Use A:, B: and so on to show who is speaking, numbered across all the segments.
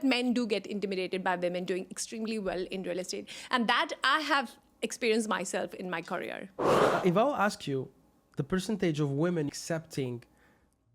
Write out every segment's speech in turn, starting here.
A: men do get intimidated by women doing extremely well in real estate. And that I have experienced myself in my career.
B: If I'll ask you the percentage of women accepting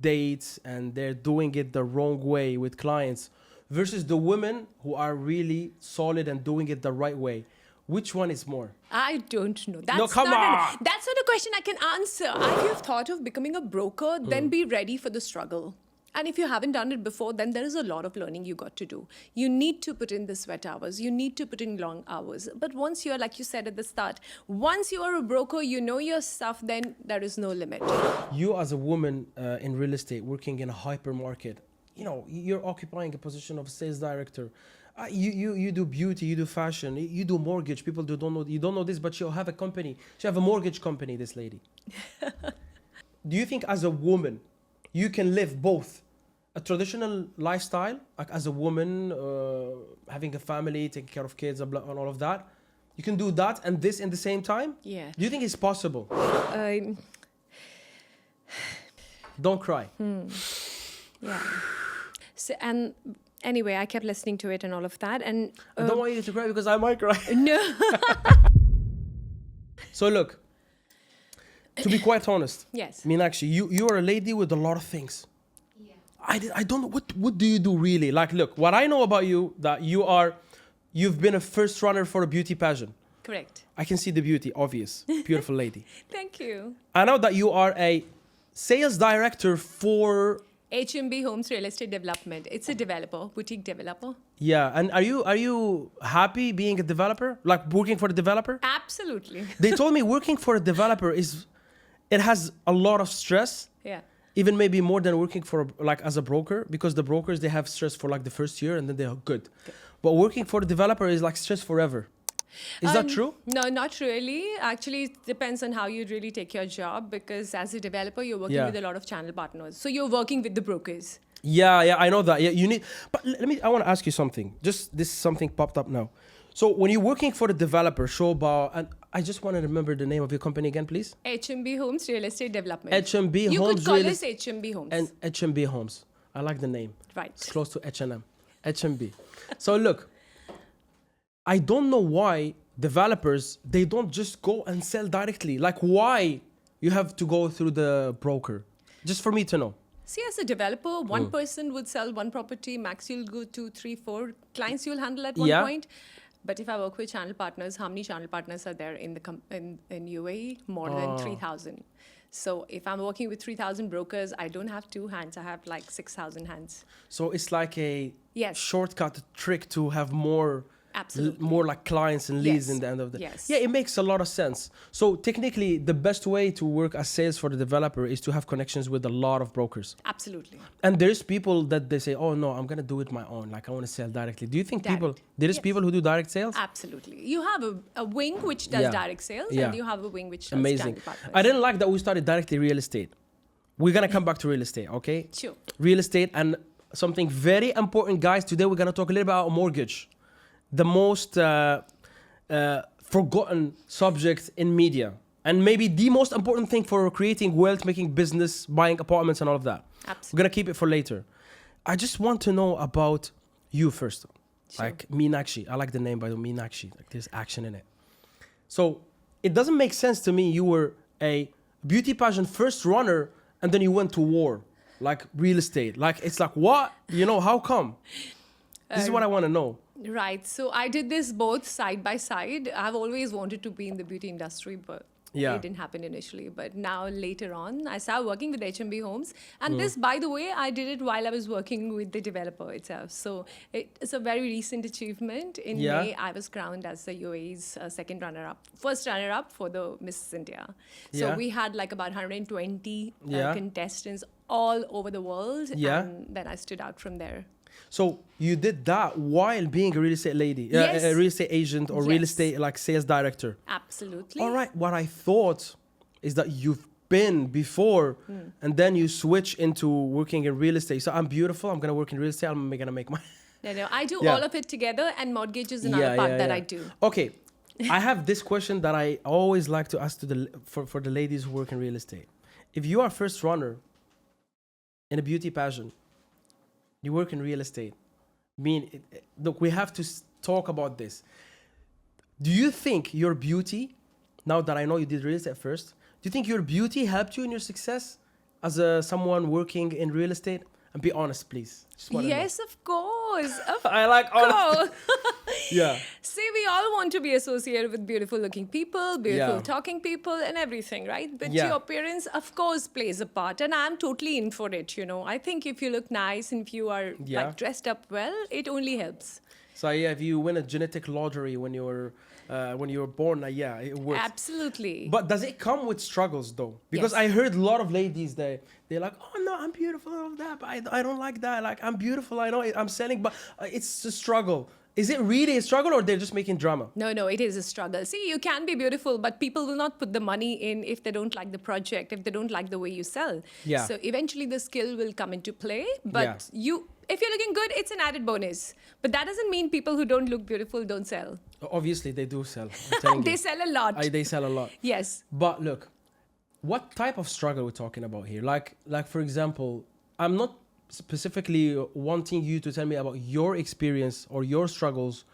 B: dates and they're doing it the wrong way with clients versus the women who are really solid and doing it the right way, which one is more?
A: I don't know. That's
B: No, come on.
A: That's not a question I can answer. If you've thought of becoming a broker, then be ready for the struggle. And if you haven't done it before, then there is a lot of learning you got to do. You need to put in the sweat hours. You need to put in long hours. But once you're, like you said at the start, once you are a broker, you know your stuff, then there is no limit.
B: You as a woman in real estate working in a hypermarket, you're occupying a position of sales director. You do beauty, you do fashion, you do mortgage. People you don't know this, but she'll have a company. She have a mortgage company, this lady. Do you think as a woman, you can live both a traditional lifestyle, like as a woman, having a family, taking care of kids and all of that? You can do that and this in the same time?
A: Yeah.
B: Do you think it's possible? Don't cry.
A: Yeah. So, and anyway, I kept listening to it and all of that. And
B: I don't want you to cry because I might cry.
A: no.
B: So look, to be quite honest,
A: Yes.
B: Meenakshi, you are a lady with a lot of things. Yeah. I don't know, what do you do really? Like, look, what I know about you, that you've been a first runner for a beauty pageant.
A: Correct.
B: I can see the beauty, obvious, beautiful lady.
A: Thank you.
B: I know that you are a sales director for...
A: HMB Homes Real Estate Development. It's a developer, boutique developer.
B: Yeah, and are you happy being a developer? Like working for a developer?
A: Absolutely.
B: They told me working for a developer it has a lot of stress.
A: Yeah.
B: Even maybe more than working for as a broker, because the brokers, they have stress for like the first year and then they're good. But working for the developer is like stress forever. Is that true?
A: No, not really. Actually, it depends on how you really take your job, because as a developer, you're working with a lot of channel partners. So you're working with the brokers.
B: Yeah, I know that. Yeah, you need, but I want to ask you something. Just this something popped up now. So when you're working for the developer, Shobha, and I just want to remember the name of your company again, please.
A: HMB Homes Real Estate Development.
B: HMB Homes.
A: You could call us HMB Homes.
B: And HMB Homes. I like the name.
A: Right.
B: It's close to H&M. HMB. So look, I don't know why developers, they don't just go and sell directly. Like, why you have to go through the broker? Just for me to know.
A: See, as a developer, one person would sell one property, max you'll go 2, 3, 4 clients you'll handle at one point. But if I work with channel partners, how many channel partners are there in UAE? More than 3,000. So if I'm working with 3,000 brokers, I don't have 2 hands. I have like 6,000 hands.
B: So it's like a
A: Yes.
B: shortcut trick to have more
A: Absolutely.
B: more like clients and leads in the end of the Yeah, it makes a lot of sense. So technically, the best way to work as sales for the developer is to have connections with a lot of brokers.
A: Absolutely.
B: And there's people that they say, oh no, I'm gonna do it my own. Like, I want to sell directly. Do you think there's people who do direct sales?
A: Absolutely. You have a wing which does direct sales, and you have a wing which does
B: Amazing.
A: channel partners.
B: I didn't like that we started directly real estate. We're gonna come back to real estate, okay?
A: Sure.
B: Real estate, and something very important, guys. Today we're gonna talk a little bit about mortgage. The most forgotten subject in media, and maybe the most important thing for creating wealth, making business, buying apartments and all of that.
A: Absolutely.
B: We're gonna keep it for later. I just want to know about you first.
A: Sure.
B: Like Meenakshi. I like the name, by the way, Meenakshi. Like, there's action in it. So it doesn't make sense to me you were a beauty pageant first runner and then you went to war, like real estate. Like, it's like, what? How come? This is what I want to know.
A: Right. So I did this both side by side. I've always wanted to be in the beauty industry, but it didn't happen initially. But now later on, I started working with HMB Homes. And this, by the way, I did it while I was working with the developer itself. So it's a very recent achievement. In May, I was crowned as the UAE's first runner-up for the Miss India. So we had like about 120 contestants all over the world. And then I stood out from there.
B: So you did that while being a real estate lady, a real estate agent or real estate like sales director.
A: Absolutely.
B: All right. What I thought is that you've been before and then you switch into working in real estate. So I'm beautiful. I'm going to work in real estate. I'm going to make money.
A: No. I do all of it together, and mortgage is another part that I do.
B: Okay. I have this question that I always like to ask for the ladies who work in real estate. If you are first runner in a beauty pageant, you work in real estate, Look, we have to talk about this. Do you think your beauty, now that I know you did real estate first, do you think your beauty helped you in your success as someone working in real estate? And be honest, please.
A: Yes, of course.
B: I like honesty. Yeah.
A: See, we all want to be associated with beautiful looking people, beautiful
B: Yeah.
A: talking people and everything, right? But
B: Yeah.
A: your appearance, of course, plays a part. And I'm totally in for it, you know. I think if you look nice and if you are
B: Yeah.
A: like dressed up well, it only helps.
B: So yeah, if you win a genetic lottery when you were born, yeah, it works.
A: Absolutely.
B: But does it come with struggles though? Because
A: Yes.
B: I heard a lot of ladies they're like, oh no, I'm beautiful, all of that, but I don't like that. Like I'm beautiful, I know I'm selling, but it's a struggle. Is it really a struggle or they're just making drama?
A: No, it is a struggle. See, you can be beautiful, but people will not put the money in if they don't like the project, if they don't like the way you sell.
B: Yeah.
A: So eventually the skill will come into play. But if you're looking good, it's an added bonus. But that doesn't mean people who don't look beautiful don't sell.
B: Obviously, they do sell. I'm telling
A: They
B: you.
A: sell a lot.
B: They sell a lot.
A: Yes.
B: But look, what type of struggle we're talking about here? Like for example, I'm not specifically wanting you to tell me about your experience or your struggles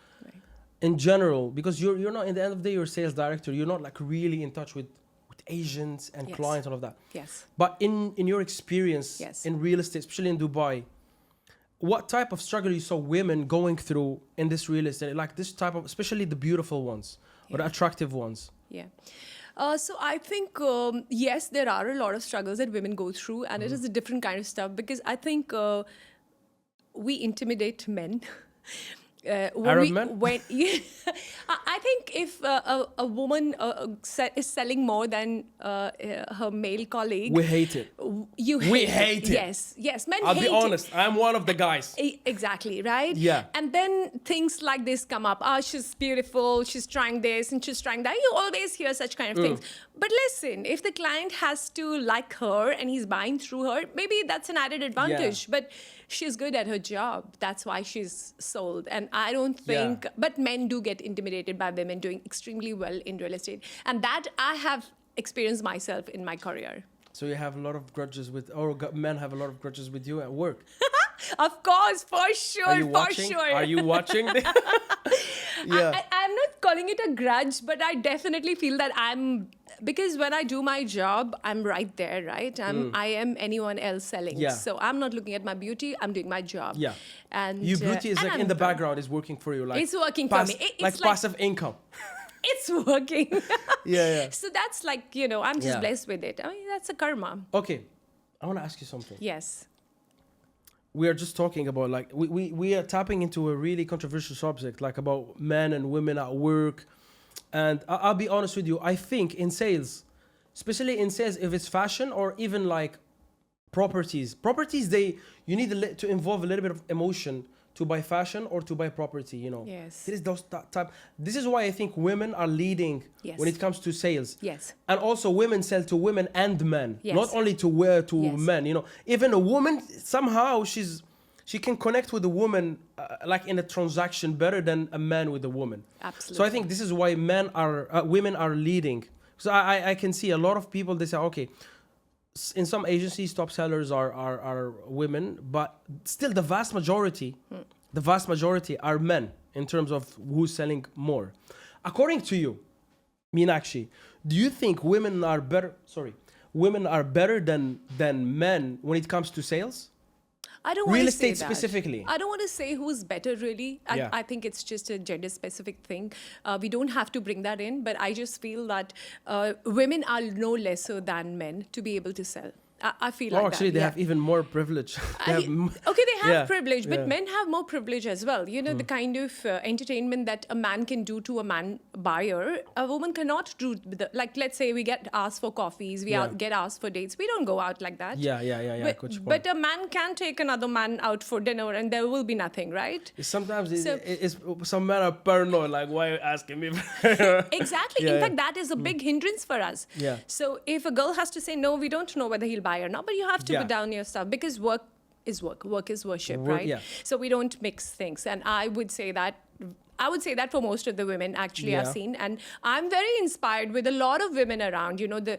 B: in general, because you're not, in the end of the day, you're a sales director. You're not like really in touch with agents and clients, all of that.
A: Yes.
B: But in your experience in real estate, especially in Dubai, what type of struggle you saw women going through in this real estate, like this type of, especially the beautiful ones or the attractive ones?
A: Yeah. So I think, yes, there are a lot of struggles that women go through, and it is a different kind of stuff because I think we intimidate men.
B: Arab men?
A: I think if a woman is selling more than her male colleague,
B: We hate it.
A: We
B: hate it.
A: Yes, men
B: I'll
A: hate
B: be honest, I'm one of the guys.
A: Exactly, right?
B: Yeah.
A: And then things like this come up. She's beautiful, she's trying this and she's trying that. You always hear such kind of things. But listen, if the client has to like her and he's buying through her, maybe that's an added advantage. But she's good at her job. That's why she's sold. And I don't think, but men do get intimidated by women doing extremely well in real estate. And that I have experienced myself in my career.
B: So you have a lot of grudges with, or men have a lot of grudges with you at work.
A: Of course, for sure,
B: Are you
A: for
B: watching?
A: sure.
B: Are you watching?
A: I'm not calling it a grudge, but I definitely feel that because when I do my job, I'm right there, right? I am anyone else selling.
B: Yeah.
A: So I'm not looking at my beauty, I'm doing my job.
B: Yeah.
A: And
B: Your beauty is
A: and
B: like
A: I'm
B: in the
A: proud.
B: background, is working for you. Like
A: It's working for me. It's
B: like passive income.
A: It's working.
B: Yeah.
A: So that's like, I'm just
B: Yeah.
A: blessed with it. I mean, that's a karma.
B: Okay, I want to ask you something.
A: Yes.
B: We are just talking about, like, we are tapping into a really controversial subject, like about men and women at work. And I'll be honest with you, I think in sales, especially in sales, if it's fashion or even like properties, you need to involve a little bit of emotion to buy fashion or to buy property,
A: Yes.
B: This is why I think women are leading
A: Yes.
B: when it comes to sales.
A: Yes.
B: And also women sell to women and men,
A: Yes.
B: not only to wear to
A: Yes.
B: men, Even a woman, somehow she can connect with a woman like in a transaction better than a man with a woman.
A: Absolutely.
B: So I think this is why women are leading. So I can see a lot of people, they say, okay, in some agencies, top sellers are women, but still the vast majority are men in terms of who's selling more. According to you, Meenakshi, do you think women are better than men when it comes to sales?
A: I don't want
B: Real
A: to say
B: estate
A: that.
B: specifically.
A: I don't want to say who's better, really.
B: Yeah.
A: I think it's just a gender-specific thing. We don't have to bring that in, but I just feel that women are no lesser than men to be able to sell. I feel like
B: Actually,
A: that.
B: they
A: yeah.
B: have even more privilege.
A: Okay, they have
B: Yeah,
A: privilege, but
B: yeah.
A: men have more privilege as well. The kind of entertainment that a man can do to a man buyer, a woman cannot do. Like, let's say we get asked for coffees, we get asked for dates. We don't go out like that.
B: Yeah. I got your point.
A: But a man can take another man out for dinner and there will be nothing, right?
B: Sometimes some men are paranoid, like, why are you asking me?
A: Exactly. In fact, that is a big hindrance for us.
B: Yeah.
A: So if a girl has to say, no, we don't know whether he'll buy or not, but you have to
B: Yeah.
A: put down your stuff because work is work. Work is worship, right?
B: yeah.
A: So we don't mix things. And I would say that for most of the women, actually, I've
B: Yeah.
A: seen. And I'm very inspired with a lot of women around. The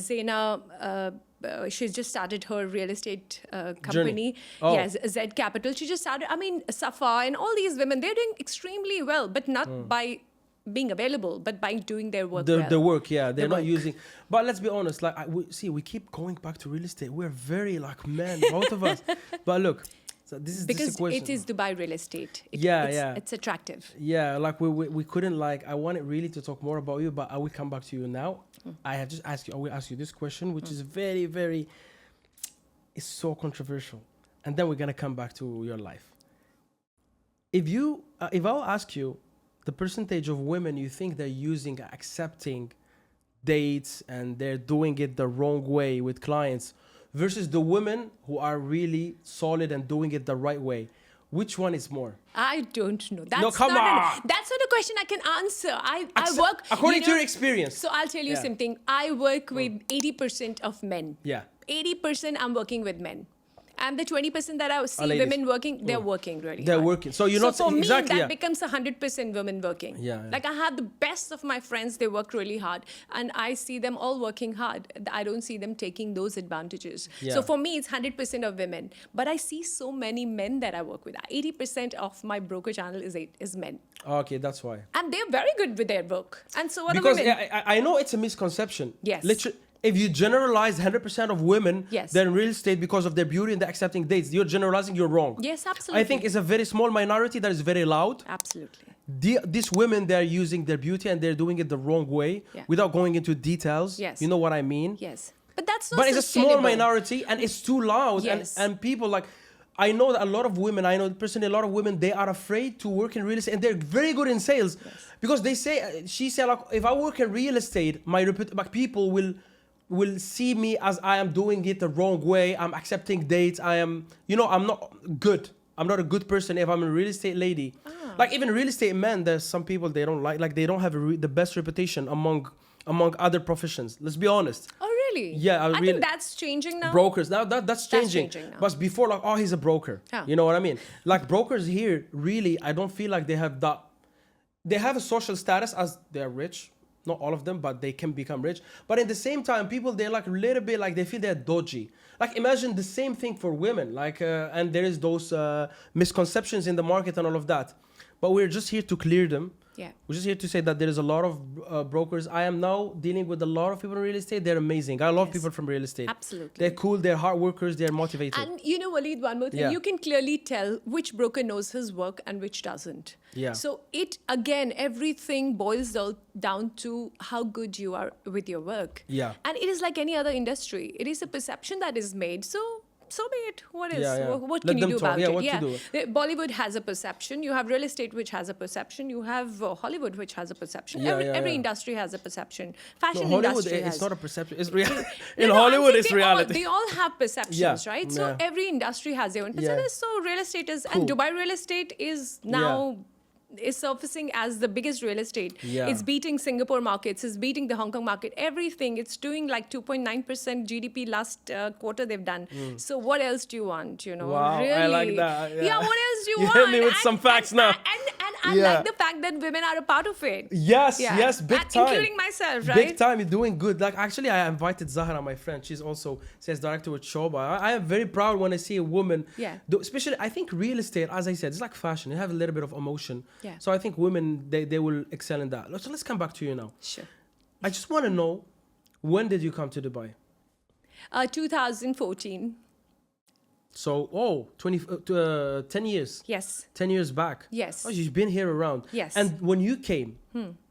A: Zaina she's just started her real estate company.
B: Oh.
A: Yes, Z Capital. She just started. I mean, Safa and all these women, they're doing extremely well, but not by being available, but by doing their work well.
B: The work, yeah. They're not
A: work.
B: using... But let's be honest, like, we keep going back to real estate. We're very, like, men, both of us. But look, so this is
A: Because
B: this equation.
A: it is Dubai real estate. It's attractive.
B: Yeah, like we couldn't, like, I wanted really to talk more about you, but I will come back to you now. I have just asked you, I will ask you this question, which is very, very, it's so controversial. And then we're going to come back to your life. If I'll ask you the percentage of women you think they're using, accepting dates and they're doing it the wrong way with clients versus the women who are really solid and doing it the right way, which one is more?
A: I don't know. That's
B: come on.
A: That's not a question I can answer. I work...
B: According to your experience.
A: So I'll tell you something. I work with 80% of men.
B: Yeah.
A: 80% I'm working with men. And the 20% that I see
B: ladies.
A: women working, they're working really
B: They're
A: hard.
B: working. So you're not...
A: For me,
B: exactly,
A: that becomes 100% women working.
B: Yeah.
A: Like I have the best of my friends, they work really hard. And I see them all working hard. I don't see them taking those advantages.
B: Yeah.
A: So for me, it's 100% of women. But I see so many men that I work with. 80% of my broker channel is men.
B: Okay, that's why.
A: And they're very good with their work. And so what
B: Because
A: are women?
B: I know it's a misconception.
A: Yes.
B: Literally, if you generalize 100% of women,
A: Yes.
B: they're in real estate because of their beauty and they're accepting dates, you're generalizing, you're wrong.
A: Yes, absolutely.
B: I think it's a very small minority that is very loud.
A: Absolutely.
B: These women, they're using their beauty and they're doing it the wrong way without going into details.
A: Yes.
B: You know what I mean?
A: Yes. But that's not
B: But it's a small
A: sustainable.
B: minority and it's too loud.
A: Yes.
B: And people like... I know that a lot of women, I know personally a lot of women, they are afraid to work in real estate and they're very good in sales because they say, she said, like, if I work in real estate, like people will see me as I am doing it the wrong way. I'm accepting dates. I am, I'm not good. I'm not a good person if I'm a real estate lady. Like even real estate men, there's some people they don't like they don't have the best reputation among other professions. Let's be honest.
A: Oh, really?
B: Yeah,
A: I think that's changing now.
B: Brokers now that's changing.
A: changing now.
B: But before, like, oh, he's a broker.
A: Yeah.
B: You know what I mean? Like brokers here, really, I don't feel like they have that. They have a social status as they're rich. Not all of them, but they can become rich. But at the same time, people, they're like a little bit like they feel they're dodgy. Like imagine the same thing for women. Like and there is those misconceptions in the market and all of that. But we're just here to clear them.
A: Yeah.
B: We're just here to say that there is a lot of brokers. I am now dealing with a lot of people in real estate. They're amazing. I love people from real estate.
A: Absolutely.
B: They're cool. They're hard workers. They're motivated.
A: And you know, Waleed, one more thing.
B: Yeah.
A: You can clearly tell which broker knows his work and which doesn't.
B: Yeah.
A: So everything boils down to how good you are with your work.
B: Yeah.
A: And it is like any other industry. It is a perception that is made. So be it. What is? What
B: Let
A: can you
B: them
A: do
B: talk.
A: about
B: Yeah,
A: it?
B: what to do.
A: Bollywood has a perception. You have real estate, which has a perception. You have Hollywood, which has a perception. Every industry has a perception. Fashion
B: Hollywood,
A: industry has.
B: it's not a perception. It's reality. In Hollywood, it's reality.
A: They all have perceptions,
B: Yeah,
A: right? So
B: yeah.
A: every industry has their own perception. So real estate is,
B: Cool.
A: and Dubai real estate is now... is surfacing as the biggest real estate.
B: Yeah.
A: It's beating Singapore markets. It's beating the Hong Kong market. Everything. It's doing like 2.9% GDP last quarter they've done. So what else do you want?
B: Wow,
A: really?
B: I like that.
A: Yeah. What else do you
B: You
A: want?
B: hit me with some facts now.
A: And I
B: Yeah.
A: like the fact that women are a part of it.
B: Yes, yes, big time.
A: Including myself, right?
B: Big time, you're doing good. Like actually, I invited Zahra, my friend. She's also sales director with Shoba. I am very proud when I see a woman.
A: Yeah.
B: Especially, I think real estate, as I said, it's like fashion. You have a little bit of emotion.
A: Yeah.
B: So I think women, they will excel in that. So let's come back to you now.
A: Sure.
B: I just want to know, when did you come to Dubai?
A: 2014.
B: So, 10 years.
A: Yes.
B: 10 years back.
A: Yes.
B: Oh, you've been here around.
A: Yes.
B: And when you came,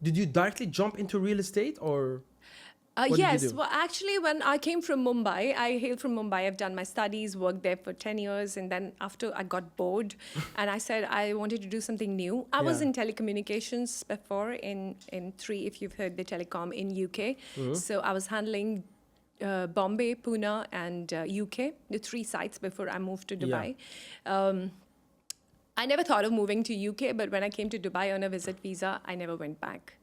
B: did you directly jump into real estate or? What did you
A: Yes.
B: do?
A: Well, actually, when I came from Mumbai, I hail from Mumbai. I've done my studies, worked there for 10 years. And then after I got bored and I said I wanted to do something new. I was
B: Yeah.
A: in telecommunications before in Three, if you've heard the telecom in UK. So I was handling Bombay, Pune, and UK, the 3 sites before I moved to Dubai. I never thought of moving to UK, but when I came to Dubai on a visit visa, I never went back.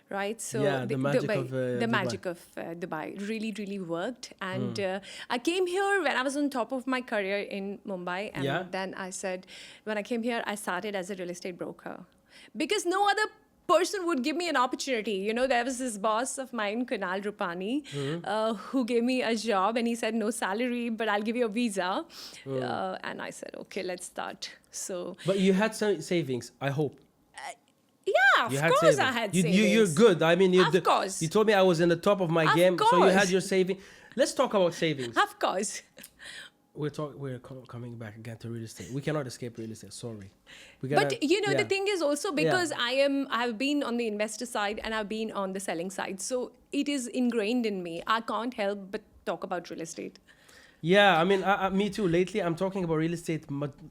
A: Right, so
B: the magic of
A: the
B: Dubai.
A: magic of Dubai really worked, and I came here when I was on top of my career in Mumbai, and then I said, when I came here, I started as a real estate broker because no other person would give me an opportunity. You know, there was this boss of mine, Kunal Rupani, who gave me a job, and he said, no salary, but I'll give you a visa. And I said, okay, let's start. So,
B: But you had some savings, I hope.
A: yeah, of course I had savings.
B: You're good. I mean,
A: Of course.
B: You told me I was in the top of my game, so you had
A: course.
B: your saving. Let's talk about savings.
A: Of course.
B: We're coming back again to real estate. We cannot escape real estate. Sorry.
A: But you know,
B: yeah.
A: the thing is also because I've been on the investor side and I've been on the selling side. So it is ingrained in me. I can't help but talk about real estate.
B: Yeah, I mean, me too. Lately, I'm talking about real estate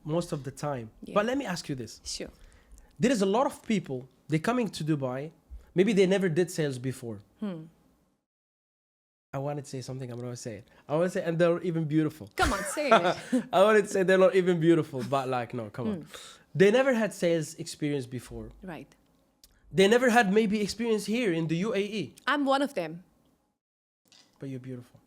B: most of the time.
A: Yeah.
B: But let me ask you this.
A: Sure.
B: There is a lot of people, they're coming to Dubai. Maybe they never did sales before. I wanted to say something, I'm not going to say it. I want to say, and they're even beautiful.
A: Come on, say it.
B: I wanted to say they're not even beautiful, but like, no, come on. They never had sales experience before.
A: Right.
B: They never had maybe experience here in the UAE.
A: I'm one of them.
B: But you're beautiful.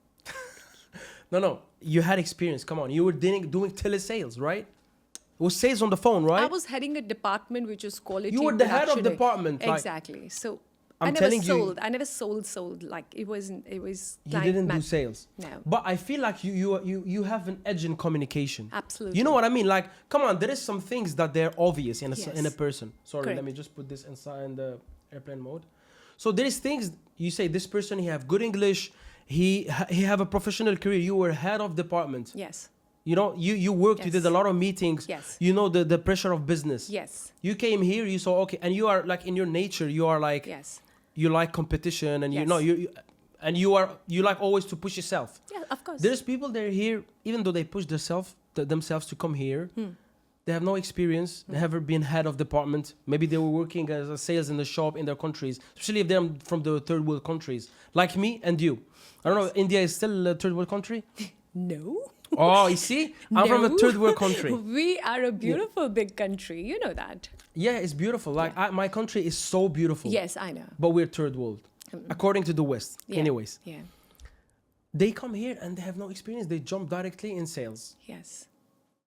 B: No, you had experience. Come on, you were doing telesales, right? It was sales on the phone, right?
A: I was heading a department which was quality.
B: You were the head of
A: production.
B: department. Like,
A: Exactly. So
B: I'm
A: I never
B: telling you-
A: sold. I never sold. Like it was.
B: you didn't do sales.
A: No.
B: But I feel like you have an edge in communication.
A: Absolutely.
B: You know what I mean? Like, come on, there is some things that they're obvious in a
A: Yes.
B: person. Sorry,
A: Correct.
B: let me just put this inside in the airplane mode. So there is things you say. This person, he have good English. He have a professional career. You were head of department.
A: Yes.
B: You know, you worked. You
A: Yes.
B: did a lot of meetings.
A: Yes.
B: You know the pressure of business.
A: Yes.
B: You came here. You saw and you are like in your nature. You are like
A: Yes.
B: you like competition and you
A: Yes.
B: know you like always to push yourself.
A: Yeah. Of course.
B: There's people that are here, even though they push themselves to come here, they have no experience. They haven't been head of department. Maybe they were working as a sales in the shop in their countries, especially if they're from the third world countries, like me and you. I don't know, India is still a third world country?
A: No.
B: Oh, you see? I'm from a
A: No.
B: third world country.
A: We are a beautiful big country. You know that.
B: Yeah, it's beautiful. Like my country is so beautiful.
A: Yes, I know.
B: But we're third world, according to the West.
A: Yeah.
B: Anyways,
A: Yeah.
B: they come here and they have no experience. They jump directly in sales.
A: Yes.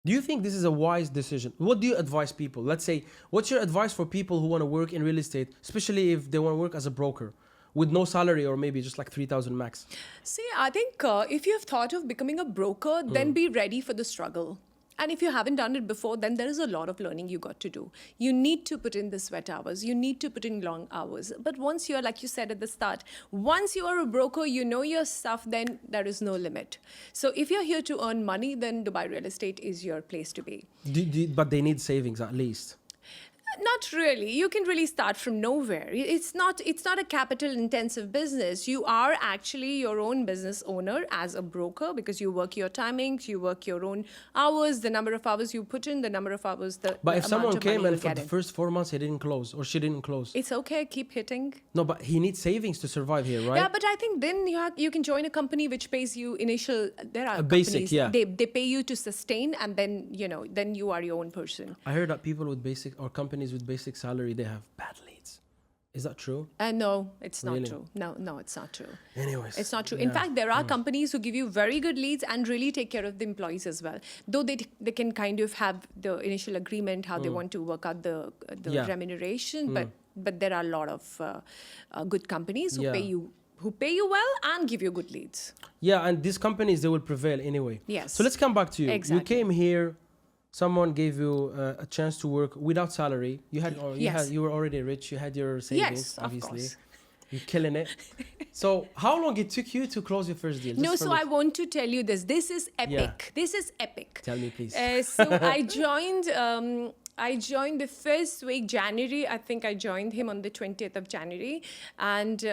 B: Do you think this is a wise decision? What do you advise people? Let's say, what's your advice for people who want to work in real estate, especially if they want to work as a broker with no salary or maybe just like 3,000 max?
A: See, I think if you have thought of becoming a broker, then be ready for the struggle. And if you haven't done it before, then there is a lot of learning you got to do. You need to put in the sweat hours. You need to put in long hours. But once you're, like you said at the start, once you are a broker, you know your stuff, then there is no limit. So if you're here to earn money, then Dubai real estate is your place to be.
B: But they need savings at least.
A: Not really. You can really start from nowhere. It's not a capital intensive business. You are actually your own business owner as a broker because you work your timings, you work your own hours, the number of hours you put in, the number of hours
B: But
A: the
B: if someone
A: amount of money
B: came and
A: you'll
B: for
A: get
B: the
A: in.
B: first 4 months he didn't close or she didn't close.
A: It's okay, keep hitting.
B: No, but he needs savings to survive here, right?
A: Yeah, but I think then you can join a company which pays you initial. There are
B: A basic,
A: companies,
B: yeah.
A: They pay you to sustain, and then then you are your own person.
B: I heard that people with basic or companies with basic salary, they have bad leads. Is that true?
A: No, it's not
B: Really?
A: true. No, it's not true.
B: Anyways.
A: It's not true. In fact, there are companies who give you very good leads and really take care of the employees as well. Though they can kind of have the initial agreement how they want to work out the
B: Yeah.
A: remuneration, but there are a lot of good companies who
B: Yeah.
A: pay you well and give you good leads.
B: Yeah, and these companies, they will prevail anyway.
A: Yes.
B: So let's come back to you.
A: Exactly.
B: You came here, someone gave you a chance to work without salary. You were already rich. You had your savings,
A: Yes, of
B: obviously.
A: course.
B: You're killing it. So how long it took you to close your first deal?
A: No,
B: Just
A: so
B: for
A: I want to tell you this. This is epic.
B: Yeah.
A: This is epic.
B: Tell me, please.
A: So I joined. I joined the first week, January. I think I joined him on the 20th of January, and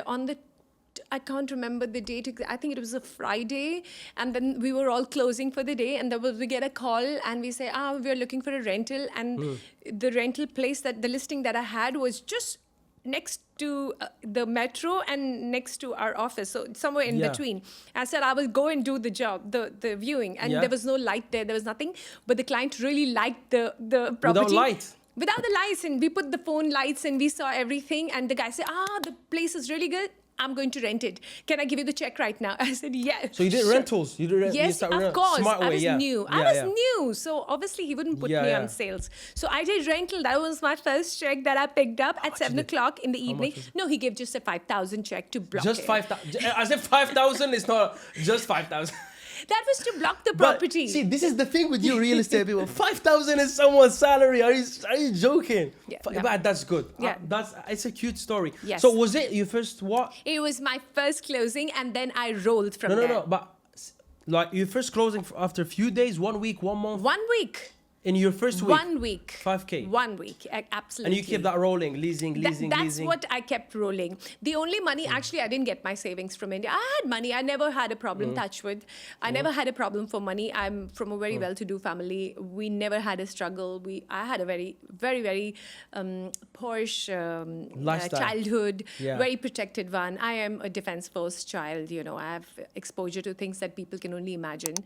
A: I can't remember the date. I think it was a Friday, and then we were all closing for the day, and we get a call, and we say, we're looking for a rental, and the rental place the listing that I had was just next to the metro and next to our office, so somewhere in between. I said I will go and do the job, the viewing, and there was no light there was nothing, but the client really liked the property.
B: Without
A: the lights, and we put the phone lights and we saw everything, and the guy said, the place is really good, I'm going to rent it. Can I give you the check right now? I said, yeah.
B: So you did
A: sure.
B: rentals. You did
A: Yes, of course.
B: Smart way,
A: I was
B: yeah.
A: new.
B: Yeah,
A: I was
B: yeah.
A: new. So obviously he wouldn't put
B: Yeah,
A: me
B: yeah.
A: on sales. So I did rental. That was my first check that I picked up at 7 o'clock in the evening.
B: was it?
A: No, he gave just a 5,000 check to block
B: Just
A: it.
B: 5,000. I said 5,000. It's not just 5,000.
A: That was to block the
B: But
A: property.
B: see, this is the thing with you real estate people. 5,000 is someone's salary. Are you joking?
A: Yeah,
B: But that's good.
A: Yeah.
B: It's a cute story.
A: Yes.
B: So was it your first what?
A: It was my first closing, and then I rolled from there.
B: No. But like your first closing after a few days, 1 week, 1 month.
A: 1 week.
B: In your first week.
A: 1 week.
B: 5K.
A: 1 week. Absolutely.
B: And you kept that rolling, leasing.
A: That's what I kept rolling. The only money, actually, I didn't get my savings from India. I had money. I never had a problem, touch wood. I never had a problem for money. I'm from a very well-to-do family. We never had a struggle. I had a very, very, very posh childhood, very protected one. I am a defense force child. You know, I have exposure to things that people can only imagine.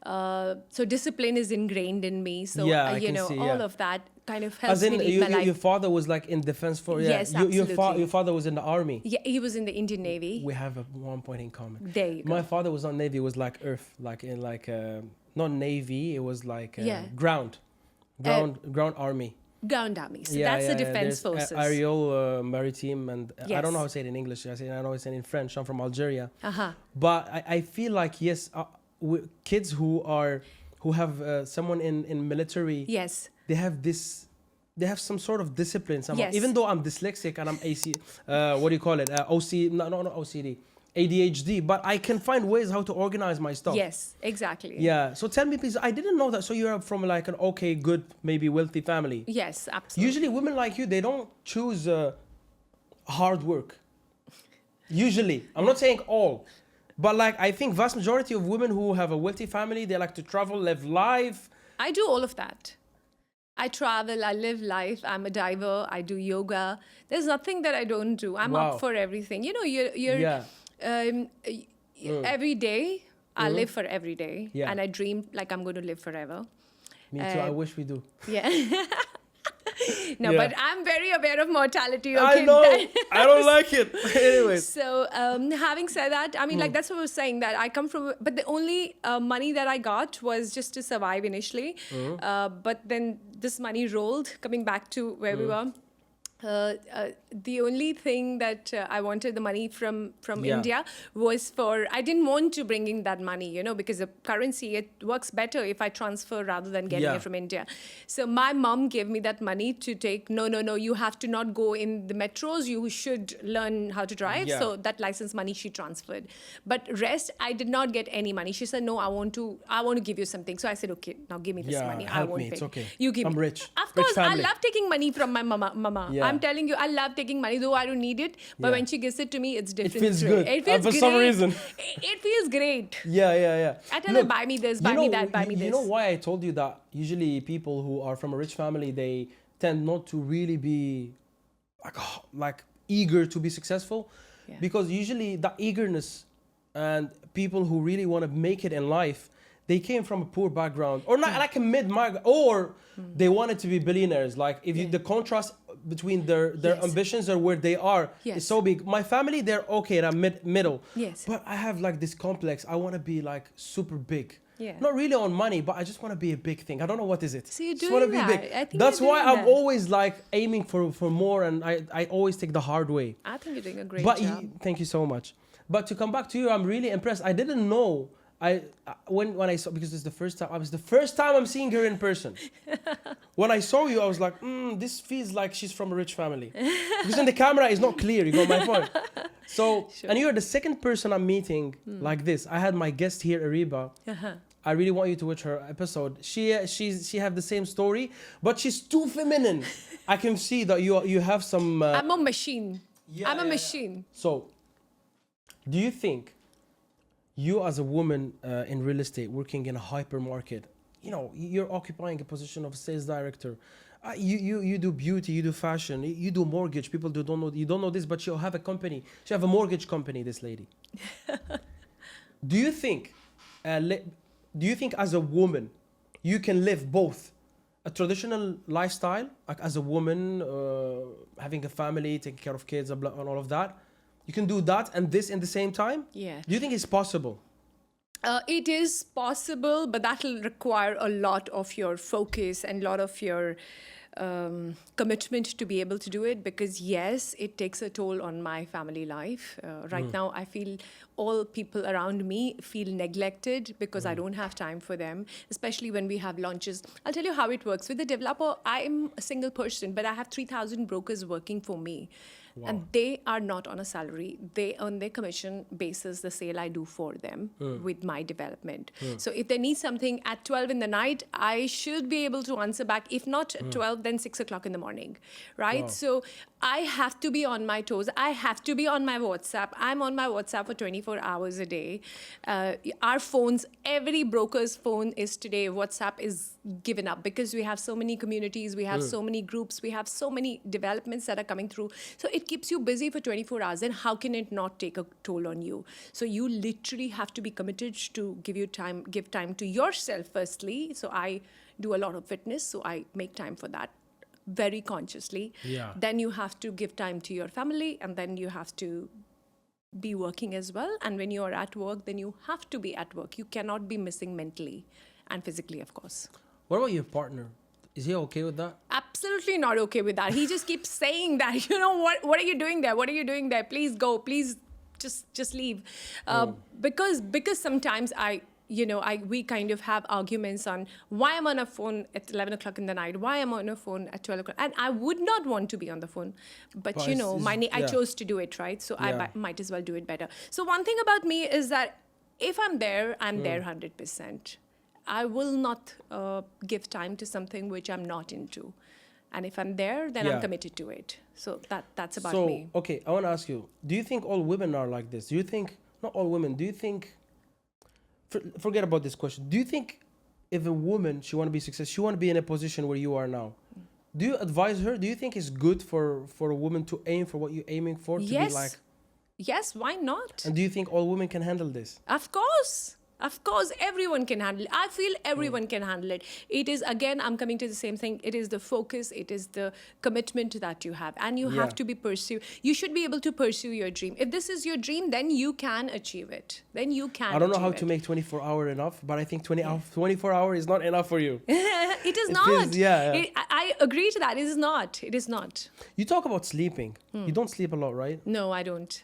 A: So discipline is ingrained in me. So,
B: I can see,
A: all of that kind of helps me live my life.
B: Your father was like in defense force. Yeah.
A: Yes, absolutely.
B: Your father was in the army.
A: Yeah, he was in the Indian Navy.
B: We have one point in common.
A: There you go.
B: My father was not Navy. It was like Earth, like in not Navy. It was like ground army.
A: Ground army. So that's the defense forces.
B: Aerial, maritime, and I don't know how to say it in English. I know it's in French. I'm from Algeria. But I feel like yes, kids who have someone in military.
A: Yes.
B: They have some sort of discipline somehow.
A: Yes.
B: Even though I'm dyslexic and I'm what do you call it? Not OCD, ADHD. But I can find ways how to organize my stuff.
A: Yes, exactly.
B: Yeah. So tell me, please. I didn't know that. So you're from like an okay, good, maybe wealthy family.
A: Yes, absolutely.
B: Usually, women like you, they don't choose hard work. Usually, I'm not saying all, but like I think vast majority of women who have a wealthy family, they like to travel, live life.
A: I do all of that. I travel, I live life, I'm a diver, I do yoga. There's nothing that I don't do. I'm up for everything. You know, you're every day, I live for every day.
B: Yeah.
A: And I dream like I'm going to live forever.
B: Me too. I wish we do.
A: Yeah. No, but I'm very aware of mortality. Okay?
B: I know. I don't like it. Anyways.
A: So having said that, I mean, like that's what I was saying, that I come from, but the only money that I got was just to survive initially. But then this money rolled, coming back to where we were. The only thing that I wanted the money from India was I didn't want to bring in that money, you know, because the currency, it works better if I transfer rather than getting it from India. So my mom gave me that money to take, no, you have to not go in the metros, you should learn how to drive. So that license money she transferred. But rest, I did not get any money. She said, no, I want to give you something. So I said, okay, now give me this money. I won't pay.
B: It's okay.
A: You give
B: I'm
A: me.
B: rich.
A: Of course,
B: rich
A: I love taking money from my mama.
B: Yeah.
A: I'm telling you, I love taking money, though I don't need it. But when she gives it to me, it's different.
B: It feels good.
A: It feels
B: for
A: great.
B: some reason.
A: It feels great.
B: Yeah.
A: I tell her, buy me this, buy me that, buy me this.
B: You know why I told you that? Usually people who are from a rich family, they tend not to really be like eager to be successful. Yeah. Because usually that eagerness and people who really want to make it in life, they came from a poor background or not like a mid-market, or they wanted to be billionaires. Like if the contrast between their ambitions or where they are is so big. My family, they're okay, they're middle.
A: Yes.
B: But I have like this complex. I want to be like super big.
A: Yeah.
B: Not really on money, but I just want to be a big thing. I don't know what is it.
A: So you're
B: just
A: doing
B: want to be
A: that.
B: big.
A: I think
B: that's why I'm
A: that.
B: always like aiming for more, and I always take the hard way.
A: I think you're doing a great job.
B: Thank you so much. But to come back to you, I'm really impressed. I didn't know. When I saw, because it's the first time I'm seeing her in person. When I saw you, I was like, this feels like she's from a rich family. Because in the camera, it's not clear. You got my point. So, and you're the second person I'm meeting like this. I had my guest here, Ariba. I really want you to watch her episode. She have the same story, but she's too feminine. I can see that you have some.
A: I'm a machine. I'm a machine.
B: So, do you think? You as a woman in real estate, working in a hypermarket, you know, you're occupying a position of sales director. You do beauty, you do fashion, you do mortgage. People you don't know this, but she'll have a company. She have a mortgage company, this lady. Do you think as a woman, you can live both a traditional lifestyle, like as a woman, having a family, taking care of kids, and all of that, You can do that and this in the same time?
A: Yeah.
B: Do you think it's possible?
A: It is possible, but that will require a lot of your focus and a lot of your commitment to be able to do it, because yes, it takes a toll on my family life. Right now, I feel all people around me feel neglected because I don't have time for them, especially when we have launches. I'll tell you how it works. With the developer, I'm a single person, but I have 3,000 brokers working for me.
B: Wow.
A: And they are not on a salary. They earn their commission basis the sale I do for them with my development. So if they need something at 12 in the night, I should be able to answer back. If not at 12, then 6 o'clock in the morning, right?
B: Wow.
A: So I have to be on my toes. I have to be on my WhatsApp. I'm on my WhatsApp for 24 hours a day. Our phones, every broker's phone is today, WhatsApp is given up because we have so many communities, we have so many groups, we have so many developments that are coming through. So it keeps you busy for 24 hours. And how can it not take a toll on you? So you literally have to be committed to give time to yourself firstly. So I do a lot of fitness, so I make time for that very consciously.
B: Yeah.
A: Then you have to give time to your family, and then you have to be working as well. And when you are at work, then you have to be at work. You cannot be missing mentally and physically, of course.
B: What about your partner? Is he okay with that?
A: Absolutely not okay with that. He just keeps saying that, what are you doing there? What are you doing there? Please go. Please just leave. Because sometimes we kind of have arguments on why I'm on a phone at 11 o'clock in the night, why I'm on a phone at 12 o'clock. And I would not want to be on the phone. But I chose to do it, right? So I might as well do it better. So one thing about me is that if I'm there, I'm there 100%. I will not give time to something which I'm not into. And if I'm there, then I'm committed to it. So that's about me.
B: So, okay, I want to ask you, do you think all women are like this? Do you think, not all women, do you think, forget about this question. Do you think if a woman, she want to be successful, she want to be in a position where you are now, do you advise her? Do you think it's good for a woman to aim for what you're aiming for?
A: Yes.
B: To be like,
A: yes, why not?
B: and do you think all women can handle this?
A: Of course. Of course, everyone can handle it. I feel everyone can handle it. It is, again, I'm coming to the same thing. It is the focus. It is the commitment that you have. And you have to be You should be able to pursue your dream. If this is your dream, then you can achieve it. Then you can
B: I don't know how to make 24-hour enough, but I think 24-hour is not enough for you.
A: It is not. I agree to that. It is not. It is not.
B: You talk about sleeping. You don't sleep a lot, right?
A: No, I don't.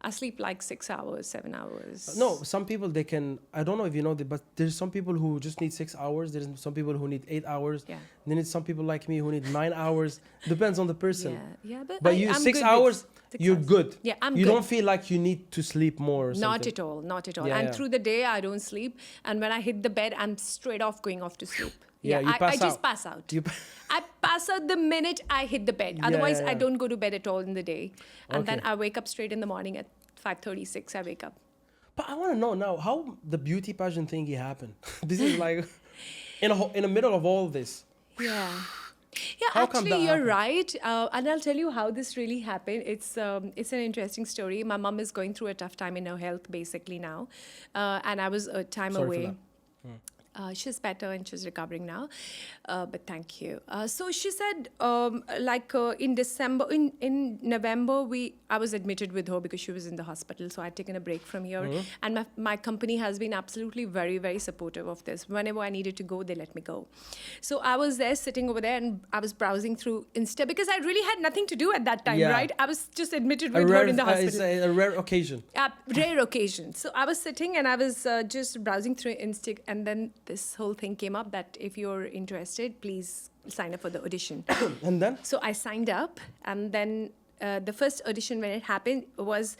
A: I sleep like 6 hours, 7 hours.
B: No, some people they can. I don't know if you know that, but there's some people who just need 6 hours. There's some people who need 8 hours.
A: Yeah.
B: Then it's some people like me who need 9 hours. Depends on the person.
A: Yeah.
B: But you
A: I'm
B: 6
A: good
B: hours,
A: with 6
B: you're
A: hours.
B: good.
A: Yeah, I'm
B: You
A: good.
B: don't feel like you need to sleep more. Or
A: Not
B: something.
A: at all. Not at all.
B: Yeah,
A: And
B: yeah.
A: through the day, I don't sleep. And when I hit the bed, I'm straight off going off to sleep.
B: Yeah, you
A: I
B: pass
A: just
B: out.
A: pass out.
B: You
A: I pass out the minute I hit the bed. Otherwise, I don't go to bed at all in the day. And then
B: Okay.
A: I wake up straight in the morning at 5:36. I wake up.
B: But I want to know now how the beauty pageant thingy happened. This is like in the middle of all this.
A: Yeah,
B: How come
A: actually,
B: that
A: you're
B: happened?
A: right. And I'll tell you how this really happened. It's an interesting story. My mom is going through a tough time in her health, basically now. And I was a time
B: Sorry for
A: away.
B: that.
A: She's better and she's recovering now. But thank you. So she said, in December, in November, I was admitted with her because she was in the hospital. So I'd taken a break from here. And my company has been absolutely very, very supportive of this. Whenever I needed to go, they let me go. So I was there sitting over there and I was browsing through Insta because I really had nothing to do at that time, right? I was just admitted with her in the hospital.
B: It's a rare occasion.
A: Rare occasion. So I was sitting and I was just browsing through Insta, and then this whole thing came up that if you're interested, please sign up for the audition.
B: And then?
A: So I signed up, and then the first audition when it happened was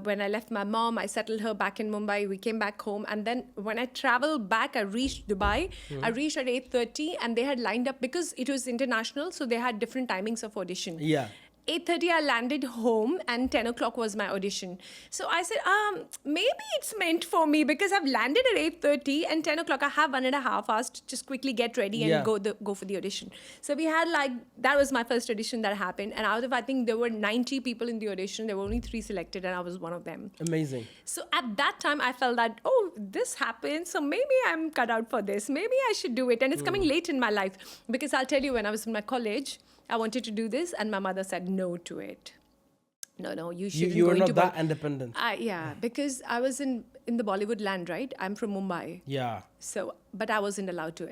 A: when I left my mom. I settled her back in Mumbai. We came back home, and then when I traveled back, I reached Dubai. I reached at 8:30, and they had lined up because it was international, so they had different timings of audition.
B: Yeah.
A: 8:30 I landed home and 10 o'clock was my audition. So I said, maybe it's meant for me because I've landed at 8:30 and 10 o'clock I have 1.5 hours to just quickly get ready and go for the audition. So we had that was my first audition that happened. And out of, I think there were 90 people in the audition, there were only 3 selected and I was one of them.
B: Amazing.
A: So at that time I felt that, this happened. So maybe I'm cut out for this. Maybe I should do it. And it's coming late in my life because I'll tell you, when I was in my college, I wanted to do this and my mother said no to it. No, you
B: You,
A: shouldn't
B: you
A: go
B: were
A: into
B: not that independent.
A: yeah, because I was in the Bollywood land, right? I'm from Mumbai.
B: Yeah.
A: So, but I wasn't allowed to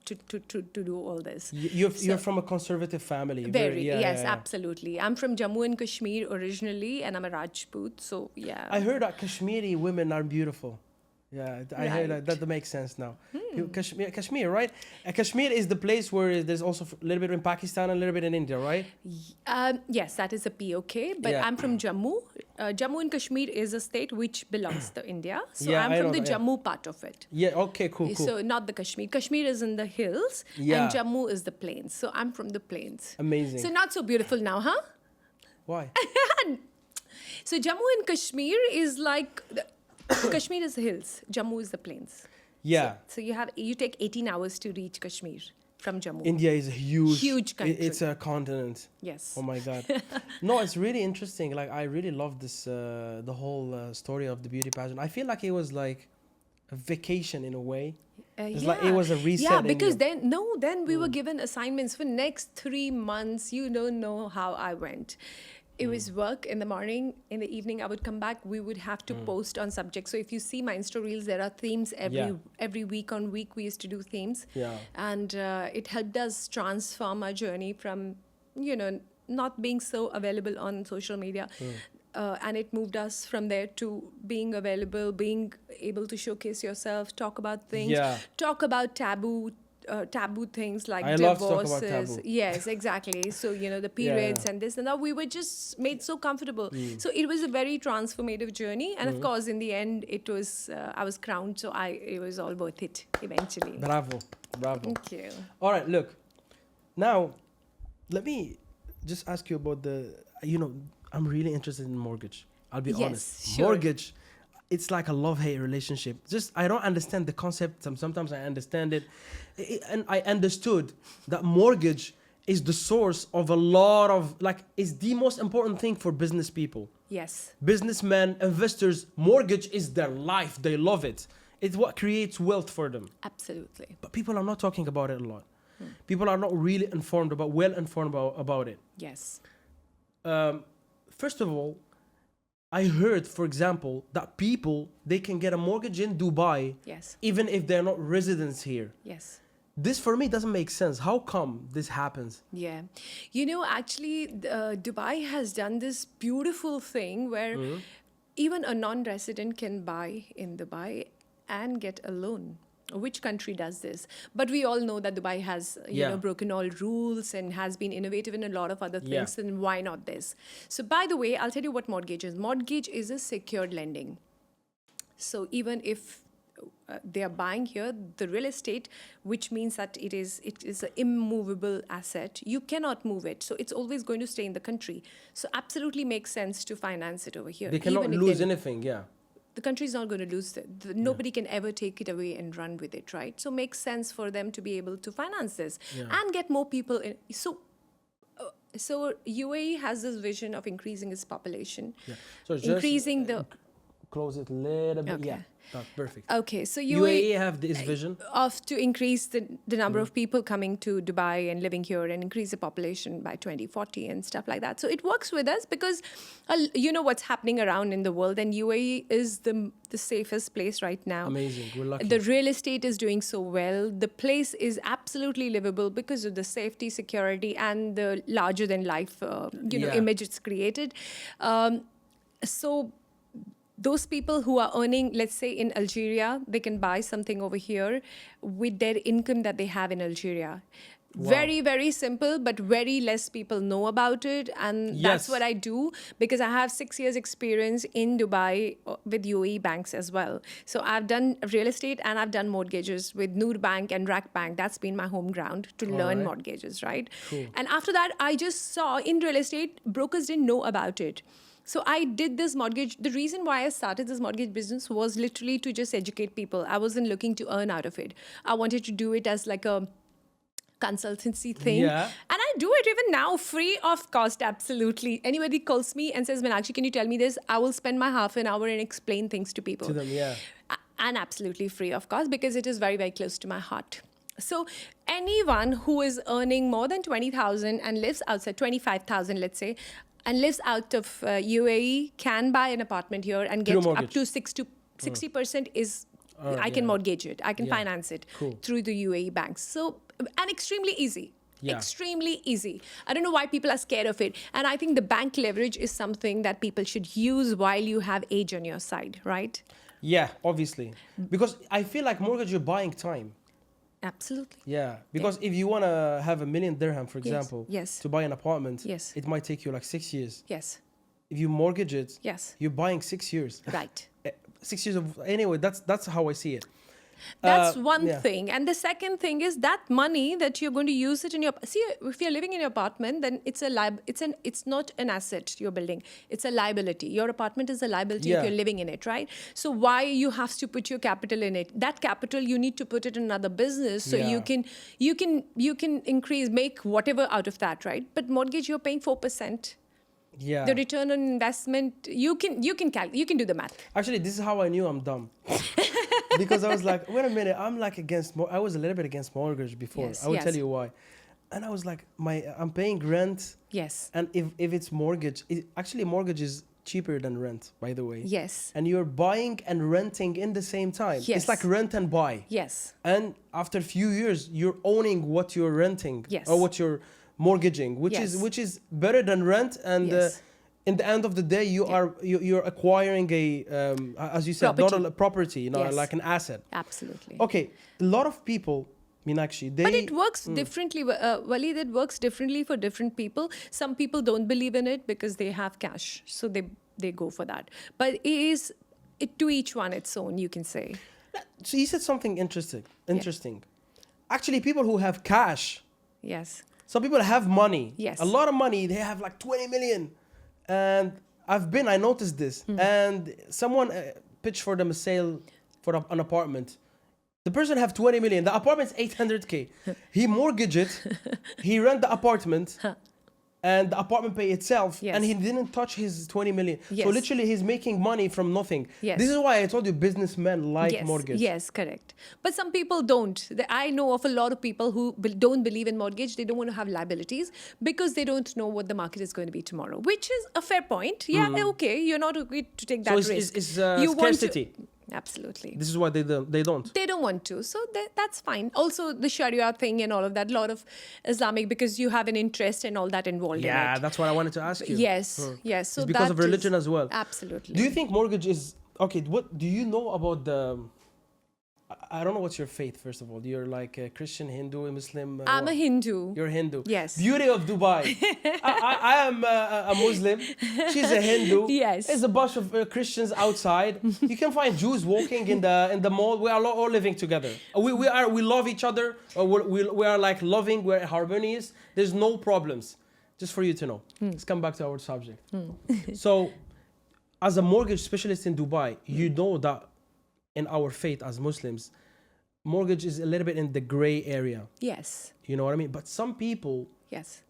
A: do all this.
B: You're from a conservative family.
A: Very,
B: Yeah,
A: yes,
B: yeah, yeah.
A: absolutely. I'm from Jammu and Kashmir originally, and I'm a Rajput. So yeah.
B: I heard that Kashmiri women are beautiful. Yeah, I heard
A: Right.
B: that makes sense now. Kashmir, right? Kashmir is the place where there's also a little bit in Pakistan and a little bit in India, right?
A: Yes, that is a POK, but
B: Yeah.
A: I'm from Jammu. Jammu and Kashmir is a state which belongs to India. So
B: Yeah,
A: I'm
B: I
A: from
B: know
A: the
B: that, yeah.
A: Jammu part of it.
B: Yeah, okay, cool.
A: So not the Kashmir. Kashmir is in the hills,
B: Yeah.
A: and Jammu is the plains. So I'm from the plains.
B: Amazing.
A: So not so beautiful now, huh?
B: Why?
A: So Jammu and Kashmir is like Kashmir is the hills, Jammu is the plains.
B: Yeah.
A: So you take 18 hours to reach Kashmir from Jammu.
B: India is a huge
A: country.
B: It's a continent.
A: Yes.
B: Oh my God. No, it's really interesting. Like I really love this the whole story of the beauty pageant. I feel like it was like a vacation in a way. It's like it was a reset.
A: Yeah,
B: in
A: because
B: you.
A: then we were given assignments for next 3 months. You don't know how I went. It was work in the morning. In the evening, I would come back. We would have to post on subjects. So if you see my Insta reels, there are themes every week on week. We used to do themes.
B: Yeah.
A: And it helped us transform our journey from, not being so available on social media. And it moved us from there to being available, being able to showcase yourself, talk about things, talk about taboo things like
B: I love to talk
A: divorces.
B: about taboo.
A: Yes, exactly. So, the periods and this and that, we were just made so comfortable. So it was a very transformative journey. And of course, in the end, it was, I was crowned. So it was all worth it eventually.
B: Bravo.
A: Thank you.
B: All right, look. Now, let me just ask you about I'm really interested in mortgage. I'll be honest.
A: Sure.
B: Mortgage, it's like a love-hate relationship. I don't understand the concept. Sometimes I understand it. And I understood that mortgage is the source of a lot of, it's the most important thing for business people.
A: Yes.
B: Businessmen, investors, mortgage is their life. They love it. It's what creates wealth for them.
A: Absolutely.
B: But people are not talking about it a lot. People are not really well informed about it.
A: Yes.
B: First of all, I heard, for example, that they can get a mortgage in Dubai,
A: Yes.
B: even if they're not residents here.
A: Yes.
B: This for me doesn't make sense. How come this happens?
A: Yeah. Actually, Dubai has done this beautiful thing where even a non-resident can buy in Dubai and get a loan. Which country does this? But we all know that Dubai has, broken all rules and has been innovative in a lot of other things.
B: Yeah.
A: And why not this? So by the way, I'll tell you what mortgage is. Mortgage is a secured lending. So even if they are buying here, the real estate, which means that it is an immovable asset, you cannot move it. So it's always going to stay in the country. So absolutely makes sense to finance it over here.
B: They cannot lose anything, yeah.
A: The country is not going to lose it. Nobody can ever take it away and run with it, right? So it makes sense for them to be able to finance this and get more people in. So UAE has this vision of increasing its population,
B: So just
A: increasing the...
B: Close it a little bit.
A: Okay.
B: Yeah, that's perfect.
A: Okay, so
B: UAE have this vision
A: to increase the number of people coming to Dubai and living here and increase the population by 2040 and stuff like that. So it works with us because you know what's happening around in the world, and UAE is the safest place right now.
B: Amazing. We're lucky.
A: The real estate is doing so well. The place is absolutely livable because of the safety, security, and the larger than life image it's created. So those people who are earning, let's say in Algeria, they can buy something over here with their income that they have in Algeria. Wow. Very, very simple, but very less people know about it. And that's what I do because I have 6 years experience in Dubai with UAE banks as well. So I've done real estate and I've done mortgages with Noor Bank and Rak Bank. That's been my home ground to learn mortgages, right?
B: Cool.
A: And after that, I just saw in real estate, brokers didn't know about it. So I did this mortgage. The reason why I started this mortgage business was literally to just educate people. I wasn't looking to earn out of it. I wanted to do it as like a consultancy thing.
B: Yeah.
A: And I do it even now, free of cost, absolutely. Anybody calls me and says, Meenakshi, can you tell me this? I will spend my half an hour and explain things to people.
B: To them, yeah.
A: And absolutely free of cost because it is very, very close to my heart. So anyone who is earning more than 20,000 and lives outside 25,000, let's say, and lives out of UAE can buy an apartment here and get up to 60% is I can mortgage it. I can finance it through the UAE banks. So, and extremely easy. Yeah. Extremely easy. I don't know why people are scared of it. And I think the bank leverage is something that people should use while you have age on your side, right?
B: Yeah, obviously. Because I feel like mortgage, you're buying time.
A: Absolutely.
B: Yeah, because if you want to have $1 million dirham, for example, to buy an apartment, it might take you like 6 years.
A: Yes.
B: If you mortgage it, you're buying 6 years.
A: Right.
B: 6 years of, anyway, that's how I see it.
A: That's one thing. And the second thing is that money that you're going to use it in your, see, if you're living in your apartment, then it's it's not an asset you're building. It's a liability. Your apartment is a liability if you're living in it, right? So why you have to put your capital in it? That capital, you need to put it in another business so you can increase, make whatever out of that, right? But mortgage, you're paying 4%.
B: Yeah.
A: The return on investment, you can do the math.
B: Actually, this is how I knew I'm dumb. Because I was like, wait a minute, I was a little bit against mortgage before.
A: Yes,
B: I will tell you why. And I was like, I'm paying rent.
A: Yes.
B: And if it's mortgage, actually mortgage is cheaper than rent, by the way.
A: Yes.
B: And you're buying and renting in the same time.
A: Yes.
B: It's like rent and buy.
A: Yes.
B: And after a few years, you're owning what you're renting or what you're mortgaging, which is better than rent. And in the end of the day, you're acquiring as you said, not a property, like an asset.
A: Absolutely.
B: Okay, a lot of people, Meenakshi,
A: but it works differently. Waleed, it works differently for different people. Some people don't believe in it because they have cash, so they go for that. But it to each one its own, you can say.
B: So you said something interesting. Actually, people who have cash.
A: Yes.
B: Some people have money.
A: Yes.
B: A lot of money. They have like 20 million. And I noticed this. And someone pitched for them a sale for an apartment. The person have 20 million. The apartment's 800K. He mortgaged it. He rent the apartment. And the apartment pay itself. Yes. And he didn't touch his 20 million. Yes. So literally he's making money from nothing. Yes. This is why I told you businessmen like mortgage.
A: Yes, correct. But some people don't. I know of a lot of people who don't believe in mortgage. They don't want to have liabilities because they don't know what the market is going to be tomorrow, which is a fair point. Yeah, okay. You're not okay to take that risk.
B: It's scarcity.
A: Absolutely.
B: This is why they don't. They
A: don't want to. So that's fine. Also, the Sharia thing and all of that, a lot of Islamic, because you have an interest and all that involved in it.
B: Yeah, that's what I wanted to ask you.
A: Yes, yes. So
B: it's because of religion as well.
A: Absolutely.
B: Do you think mortgage is... Okay, what do you know about the... I don't know what's your faith, first of all. You're like a Christian, Hindu, Muslim?
A: I'm a Hindu.
B: You're Hindu.
A: Yes.
B: Beauty of Dubai. I am a Muslim. She's a Hindu.
A: Yes.
B: There's a bunch of Christians outside. You can find Jews walking in the mall. We are all living together. We love each other. We are like loving. We're harmonious. There's no problems. Just for you to know. Let's come back to our subject. So, as a mortgage specialist in Dubai, you know that in our faith as Muslims, mortgage is a little bit in the gray area.
A: Yes.
B: You know what I mean? But some people,
A: yes,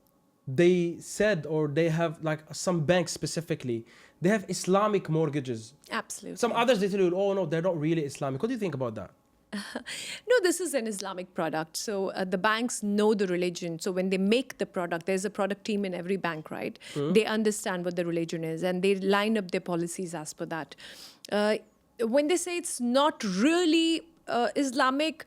B: they said, or they have like some banks specifically, they have Islamic mortgages.
A: Absolutely.
B: Some others, they tell you, oh no, they're not really Islamic. What do you think about that?
A: No, this is an Islamic product. So the banks know the religion. So when they make the product, there's a product team in every bank, right? They understand what the religion is and they line up their policies as per that. When they say it's not really Islamic,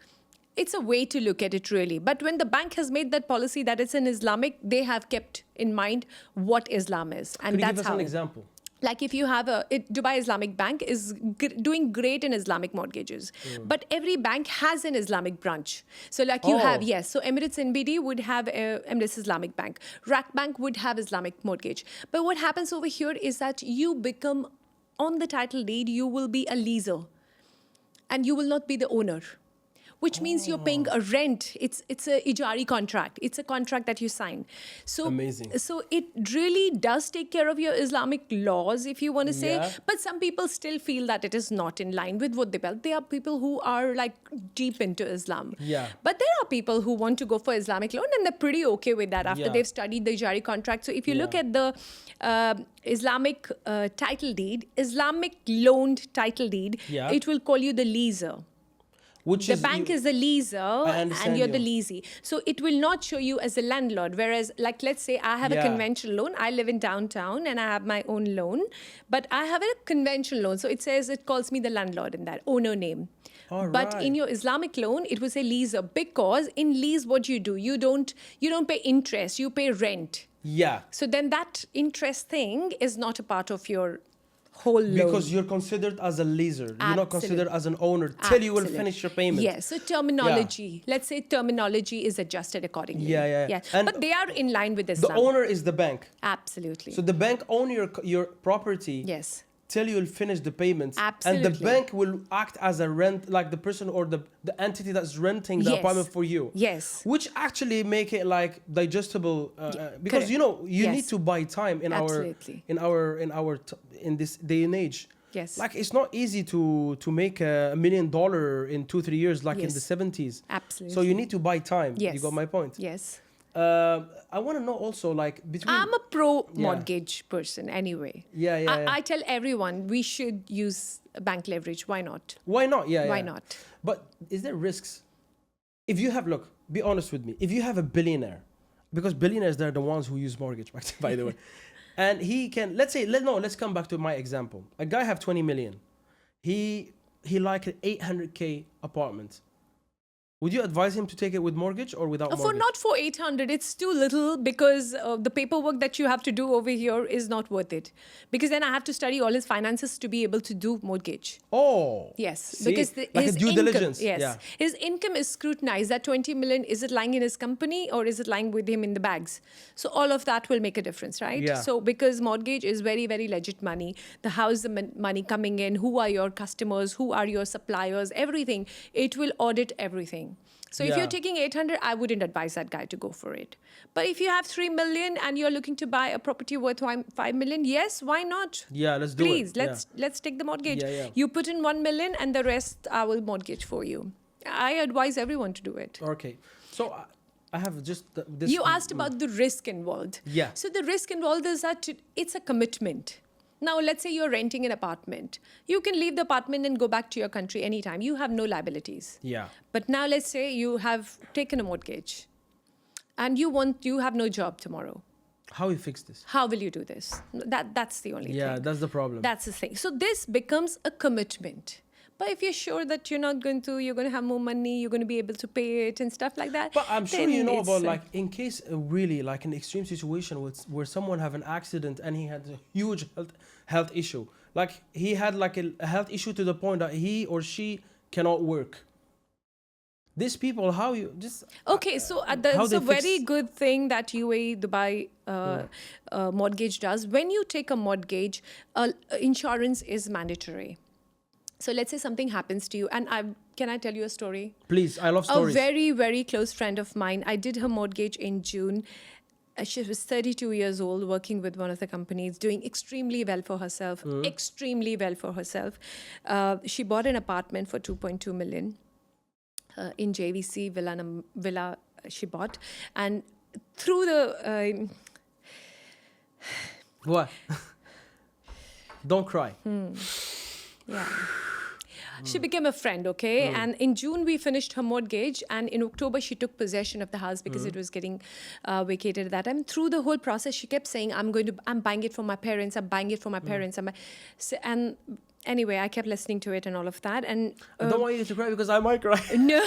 A: it's a way to look at it really. But when the bank has made that policy that it's an Islamic, they have kept in mind what Islam is. And
B: Could you
A: that's
B: give us an example?
A: Like if you have Dubai Islamic Bank is doing great in Islamic mortgages, but every bank has an Islamic branch. So like you have, yes, so Emirates NBD would have Emirates Islamic Bank. RAK Bank would have Islamic mortgage. But what happens over here is that you become, on the title deed, you will be a leaser and you will not be the owner, which means you're paying a rent. It's a ijari contract. It's a contract that you sign. So
B: amazing.
A: So it really does take care of your Islamic laws, if you want to say. But some people still feel that it is not in line with what they built. There are people who are like deep into Islam.
B: Yeah.
A: But there are people who want to go for Islamic loan and they're pretty okay with that after they've studied the ijari contract. So if you look at the Islamic title deed, Islamic loaned title deed, it will call you the leaser.
B: Which
A: the bank is the leaser and you're the
B: you.
A: leasee. So it will not show you as a landlord. Whereas, like, let's say I have a conventional loan. I live in downtown and I have my own loan, but I have a conventional loan. So it calls me the landlord in that owner name. But in your Islamic loan, it will say leaser, because in lease, what do? You don't pay interest. You pay rent.
B: Yeah.
A: So then that interest thing is not a part of your whole loan.
B: Because you're considered as a leaser. You're not considered as an owner till you will finish your payment.
A: Yes. So terminology. Let's say terminology is adjusted accordingly.
B: Yeah.
A: But they are in line with Islam.
B: The owner is the bank.
A: Absolutely.
B: So the bank owns your property.
A: Yes.
B: Till you'll finish the payments.
A: Absolutely.
B: And the bank will act as a rent, like the person or the entity that's renting the apartment for you.
A: Yes.
B: Which actually make it like digestible, because
A: Correct.
B: you need to buy time in in this day and age.
A: Yes.
B: Like it's not easy to make $1 million in 2-3 years, like in the 70s.
A: Absolutely.
B: So you need to buy time.
A: Yes.
B: You got my point?
A: Yes.
B: I want to know also, like, between...
A: I'm a pro mortgage person anyway. I tell everyone we should use bank leverage. Why not?
B: Why not?
A: Why not?
B: But is there risks? If you have, look, be honest with me. If you have a billionaire, because billionaires, they're the ones who use mortgage, by the way. And he can, let's come back to my example. A guy have 20 million. He like an 800K apartment. Would you advise him to take it with mortgage or without mortgage?
A: Not for 800. It's too little, because the paperwork that you have to do over here is not worth it. Because then I have to study all his finances to be able to do mortgage.
B: Oh.
A: Yes.
B: See?
A: Because
B: like
A: his
B: a due
A: income,
B: diligence.
A: yes.
B: Yeah.
A: His income is scrutinized. That 20 million, is it lying in his company or is it lying with him in the bags? So all of that will make a difference, right?
B: Yeah.
A: So because mortgage is very, very legit money. The house, the money coming in, who are your customers, who are your suppliers, everything. It will audit everything. So if you're taking 800, I wouldn't advise that guy to go for it. But if you have 3 million and you're looking to buy a property worth 5 million, yes, why not?
B: Yeah, let's do it.
A: Please, let's take the mortgage.
B: Yeah.
A: You put in 1 million and the rest I will mortgage for you. I advise everyone to do it.
B: Okay. So I have just this.
A: You asked about the risk involved.
B: Yeah.
A: So the risk involved is that it's a commitment. Now, let's say you're renting an apartment. You can leave the apartment and go back to your country anytime. You have no liabilities.
B: Yeah.
A: But now let's say you have taken a mortgage and you have no job tomorrow.
B: How you fix this?
A: How will you do this? That's the only thing.
B: Yeah, that's the problem.
A: That's the thing. So this becomes a commitment. But if you're sure that you're going to have more money, you're going to be able to pay it and stuff like that.
B: But I'm sure you know about, like, in case really like an extreme situation where someone have an accident and he had a huge health issue. Like he had like a health issue to the point that he or she cannot work. These people, how you just...
A: Okay, so there's a very good thing that UAE Dubai mortgage does. When you take a mortgage, insurance is mandatory. So let's say something happens to you, and can I tell you a story?
B: Please, I love stories.
A: A very, very close friend of mine, I did her mortgage in June. She was 32 years old, working with one of the companies, doing extremely well for herself, extremely well for herself. She bought an apartment for 2.2 million in JVC villa she bought. And through the...
B: What? Don't cry.
A: Yeah. She became a friend, okay? And in June, we finished her mortgage. And in October, she took possession of the house because it was getting vacated at that time. Through the whole process, she kept saying, I'm buying it for my parents. I'm buying it for my parents. And anyway, I kept listening to it and all of that. And
B: I don't want you to cry because I might cry.
A: No.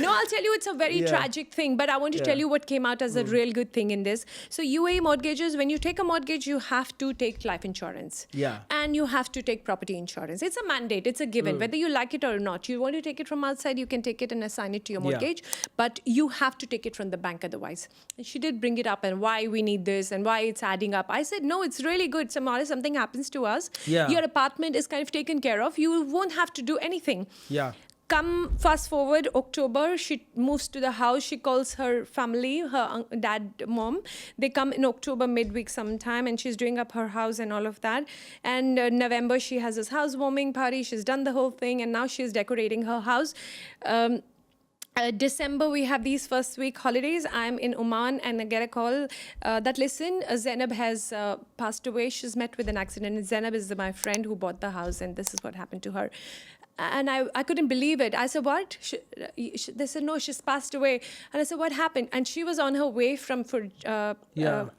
A: No, I'll tell you, it's a very tragic thing. But I want to tell you what came out as a real good thing in this. So UAE mortgages, when you take a mortgage, you have to take life insurance.
B: Yeah.
A: And you have to take property insurance. It's a mandate. It's a given. Whether you like it or not. You want to take it from outside, you can take it and assign it to your mortgage. But you have to take it from the bank otherwise. And she did bring it up and why we need this and why it's adding up. I said, no, it's really good. Something happens to us.
B: Yeah.
A: Your apartment is kind of taken care of. You won't have to do anything.
B: Yeah.
A: Come fast forward October, she moves to the house. She calls her family, her dad, mom. They come in October midweek sometime, and she's doing up her house and all of that. And November, she has this housewarming party. She's done the whole thing, and now she's decorating her house. December, we have these first week holidays. I'm in Oman and I get a call that, listen, Zainab has passed away. She's met with an accident. And Zainab is my friend who bought the house, and this is what happened to her. And I couldn't believe it. I said, what? They said, no, she's passed away. And I said, what happened? And she was on her way from
B: Furjan.
A: No,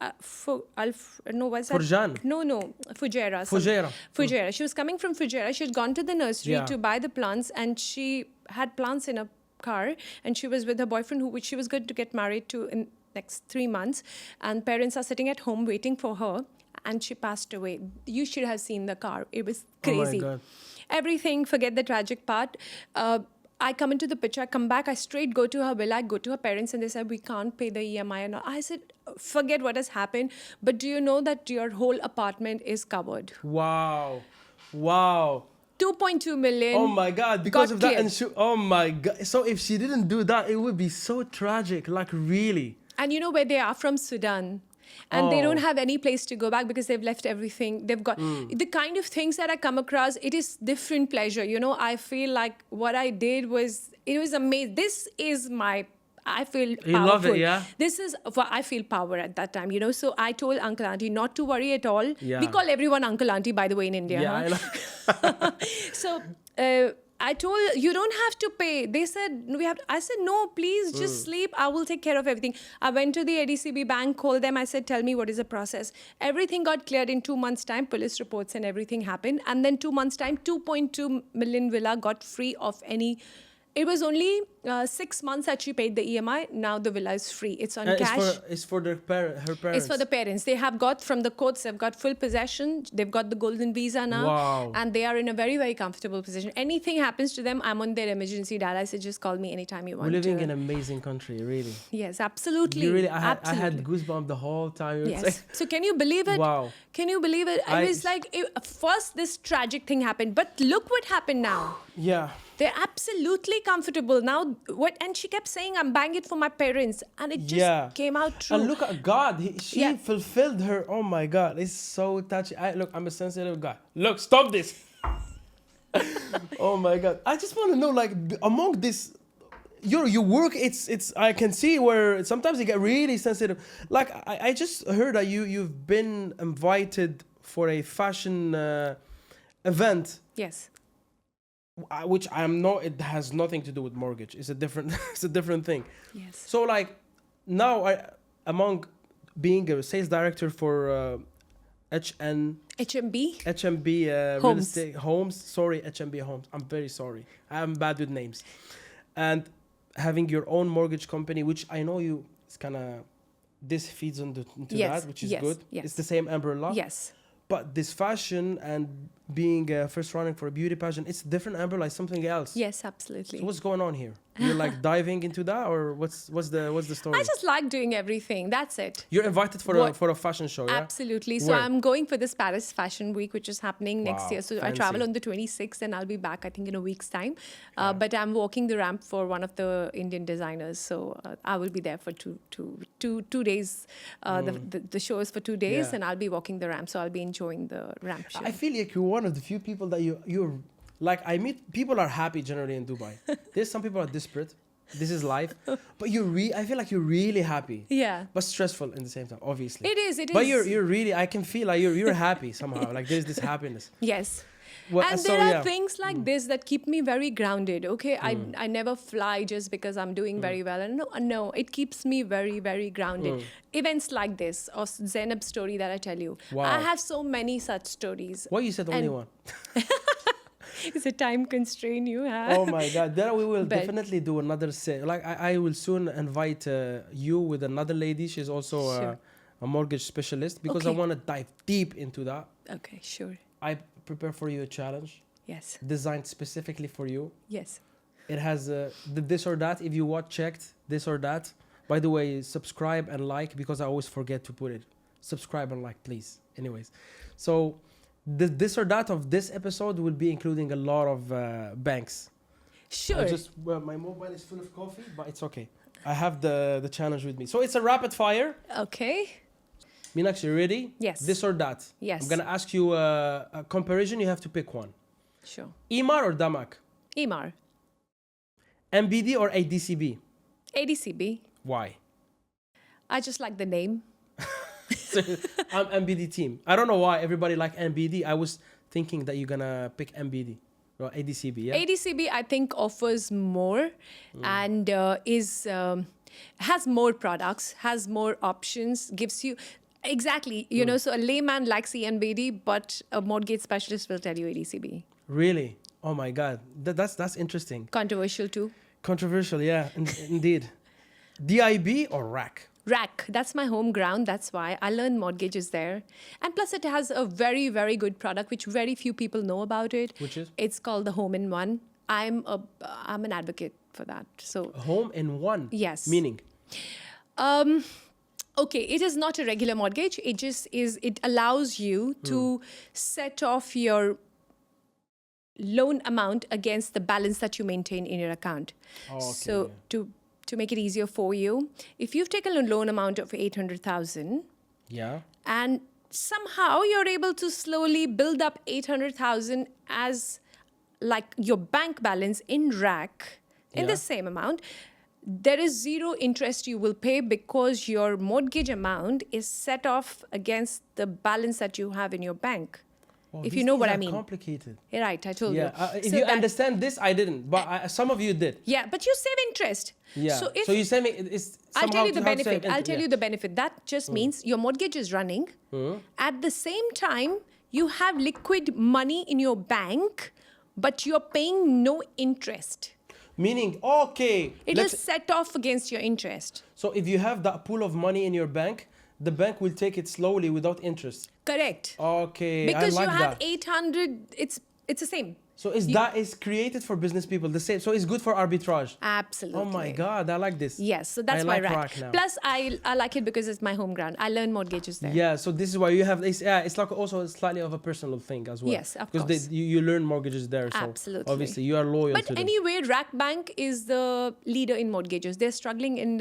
A: Fujairah. Fujairah. She was coming from Fujairah. She had gone to the nursery to buy the plants, and she had plants in a car, and she was with her boyfriend, which she was going to get married to in next 3 months. And parents are sitting at home waiting for her, and she passed away. You should have seen the car. It was crazy.
B: Oh my God.
A: Everything, forget the tragic part. I come into the picture, I come back, I straight go to her villa, I go to her parents, and they said, we can't pay the EMI. And I said, forget what has happened, but do you know that your whole apartment is covered?
B: Wow.
A: 2.2 million.
B: Oh my God, because of that.
A: Cleared.
B: Oh my God. So if she didn't do that, it would be so tragic, like really.
A: And you know where they are? From Sudan. And they don't have any place to go back because they've left everything. They've got the kind of things that I come across. It is different pleasure. You know, I feel like what I did it was amazing. This is I feel powerful.
B: You love it, yeah?
A: This is what I feel power at that time, you know. So I told Uncle Auntie not to worry at all.
B: Yeah.
A: We call everyone Uncle Auntie, by the way, in India.
B: Yeah,
A: Huh? So I told, you don't have to pay. They said, I said, no, please just sleep. I will take care of everything. I went to the ADCB bank, called them. I said, tell me what is the process. Everything got cleared in 2 months' time. Police reports and everything happened. And then 2 months' time, 2.2 million villa got free of any. It was only 6 months that she paid the EMI. Now the villa is free. It's on cash.
B: It's for her parents.
A: It's for the parents. They have got from the courts, they've got full possession. They've got the golden visa now.
B: Wow.
A: And they are in a very, very comfortable position. Anything happens to them, I'm on their emergency dial. I said, just call me anytime you want.
B: We're living in an amazing country, really.
A: Yes, absolutely.
B: You really, I had goosebumps the whole time.
A: Yes. So can you believe it?
B: Wow.
A: Can you believe it? It was like, first this tragic thing happened, but look what happened now.
B: Yeah.
A: They're absolutely comfortable now. And she kept saying, I'm buying it for my parents. And it just came out true.
B: And look at God. She fulfilled her. Oh my God. It's so touchy. I'm a sensitive guy. Look, stop this. Oh my God. I just want to know, like, among this, your work, it's I can see where sometimes you get really sensitive. Like, I just heard that you've been invited for a fashion event.
A: Yes.
B: Which it has nothing to do with mortgage. It's a different thing.
A: Yes.
B: So like now among being a sales director for
A: HMB
B: Homes. Real estate homes. Sorry, HMB Homes. I'm very sorry. I'm bad with names. And having your own mortgage company, which I know it's kind of, this feeds into that, which is good.
A: Yes.
B: It's the same umbrella.
A: Yes.
B: But this fashion and being first running for a beauty pageant, it's different umbrella, like something else.
A: Yes, absolutely.
B: So what's going on here? You're like diving into that, or what's the story?
A: I just like doing everything. That's it.
B: You're invited for a fashion show, yeah?
A: Absolutely. So
B: Where?
A: I'm going for this Paris Fashion Week, which is happening next year. So
B: fancy.
A: I travel on the 26th, and I'll be back, I think, in a week's time. But I'm walking the ramp for one of the Indian designers. So I will be there for two days. The show is for 2 days, and I'll be walking the ramp. So I'll be enjoying the ramp show.
B: I feel like you're one of the few people that you're like, I meet people are happy generally in Dubai. There's some people are desperate. This is life. But I feel like you're really happy.
A: Yeah.
B: But stressful in the same time, obviously.
A: It is.
B: But you're really, I can feel like you're happy somehow. Like there's this happiness.
A: Yes.
B: Well,
A: and there are things like this that keep me very grounded. Okay, I never fly just because I'm doing very well. And no, it keeps me very, very grounded. Events like this, or Zainab's story that I tell you.
B: Wow.
A: I have so many such stories.
B: Why you said only one?
A: It's a time constraint you have.
B: Oh my God. Then we will definitely do another set. Like I will soon invite you with another lady. She's also a mortgage specialist, because I want to dive deep into that.
A: Okay, sure.
B: I prepare for you a challenge.
A: Yes.
B: Designed specifically for you.
A: Yes.
B: It has the this or that. If you watch CHEKD, this or that. By the way, subscribe and like, because I always forget to put it. Subscribe and like, please. Anyways. So the this or that of this episode will be including a lot of banks.
A: Sure.
B: My mobile is full of coffee, but it's okay. I have the challenge with me. So it's a rapid fire.
A: Okay.
B: Meenakshi, you ready?
A: Yes.
B: This or that.
A: Yes.
B: I'm going to ask you a comparison. You have to pick one.
A: Sure.
B: EMAR or DAMAC?
A: EMAR.
B: MBD or ADCB?
A: ADCB.
B: Why?
A: I just like the name.
B: So, I'm MBD team. I don't know why everybody like MBD. I was thinking that you're going to pick MBD. ADCB, yeah.
A: ADCB, I think, offers more and has more products, has more options, gives you exactly, so a layman likes ENBD, but a mortgage specialist will tell you ADCB.
B: Really? Oh my God, that's interesting.
A: Controversial too.
B: Controversial, yeah, indeed. DIB or RAC?
A: RAC, that's my home ground. That's why I learned mortgages there. And plus it has a very, very good product, which very few people know about it.
B: Which is?
A: It's called the Home in One. I'm an advocate for that. So
B: Home in One?
A: Yes.
B: Meaning?
A: Okay, it is not a regular mortgage. It allows you to set off your loan amount against the balance that you maintain in your account.
B: Oh, okay.
A: So to make it easier for you, if you've taken a loan amount of 800,000,
B: yeah,
A: and somehow you're able to slowly build up 800,000 as like your bank balance in RAC in the same amount, there is zero interest you will pay because your mortgage amount is set off against the balance that you have in your bank.
B: Oh,
A: if you know what I mean.
B: Complicated.
A: Right, I told
B: Yeah,
A: you.
B: if you understand this, I didn't, but some of you did.
A: Yeah, but you save interest.
B: Yeah.
A: So
B: you say me it's
A: I'll tell you the
B: to have
A: benefit.
B: save
A: I'll tell you the benefit. That just means your mortgage is running. At the same time, you have liquid money in your bank, but you're paying no interest.
B: Meaning, okay.
A: It is set off against your interest.
B: So if you have that pool of money in your bank, the bank will take it slowly without interest.
A: Correct.
B: Okay,
A: Because
B: I like
A: you have
B: that.
A: 800, it's the same.
B: So that is created for business people, the same. So it's good for arbitrage.
A: Absolutely.
B: Oh my God, I like this.
A: Yes, so that's
B: I
A: why
B: like
A: RAC.
B: RAC now.
A: Plus, I like it because it's my home ground. I learn mortgages there.
B: Yeah, so this is why you have this. Yeah, it's like also slightly of a personal thing as well.
A: Yes, of
B: because
A: course.
B: you learn mortgages there. So
A: Absolutely.
B: obviously you are loyal to
A: But
B: them.
A: anyway, RAC Bank is the leader in mortgages. They're struggling in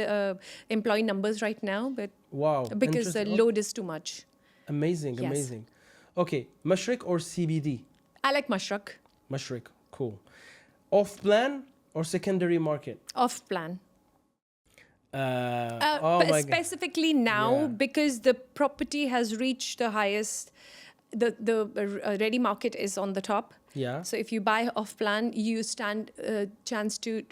A: employee numbers right now, but
B: Wow.
A: because the load is too much.
B: Amazing,
A: Yes.
B: amazing. Okay, Mashrik or CBD?
A: I like Mashrak.
B: Mashrik, cool. Off plan or secondary market?
A: Off plan.
B: Oh my God.
A: Specifically now,
B: Yeah.
A: because the property has reached the highest, the ready market is on the top.
B: Yeah.
A: So if you buy off plan, you stand a chance to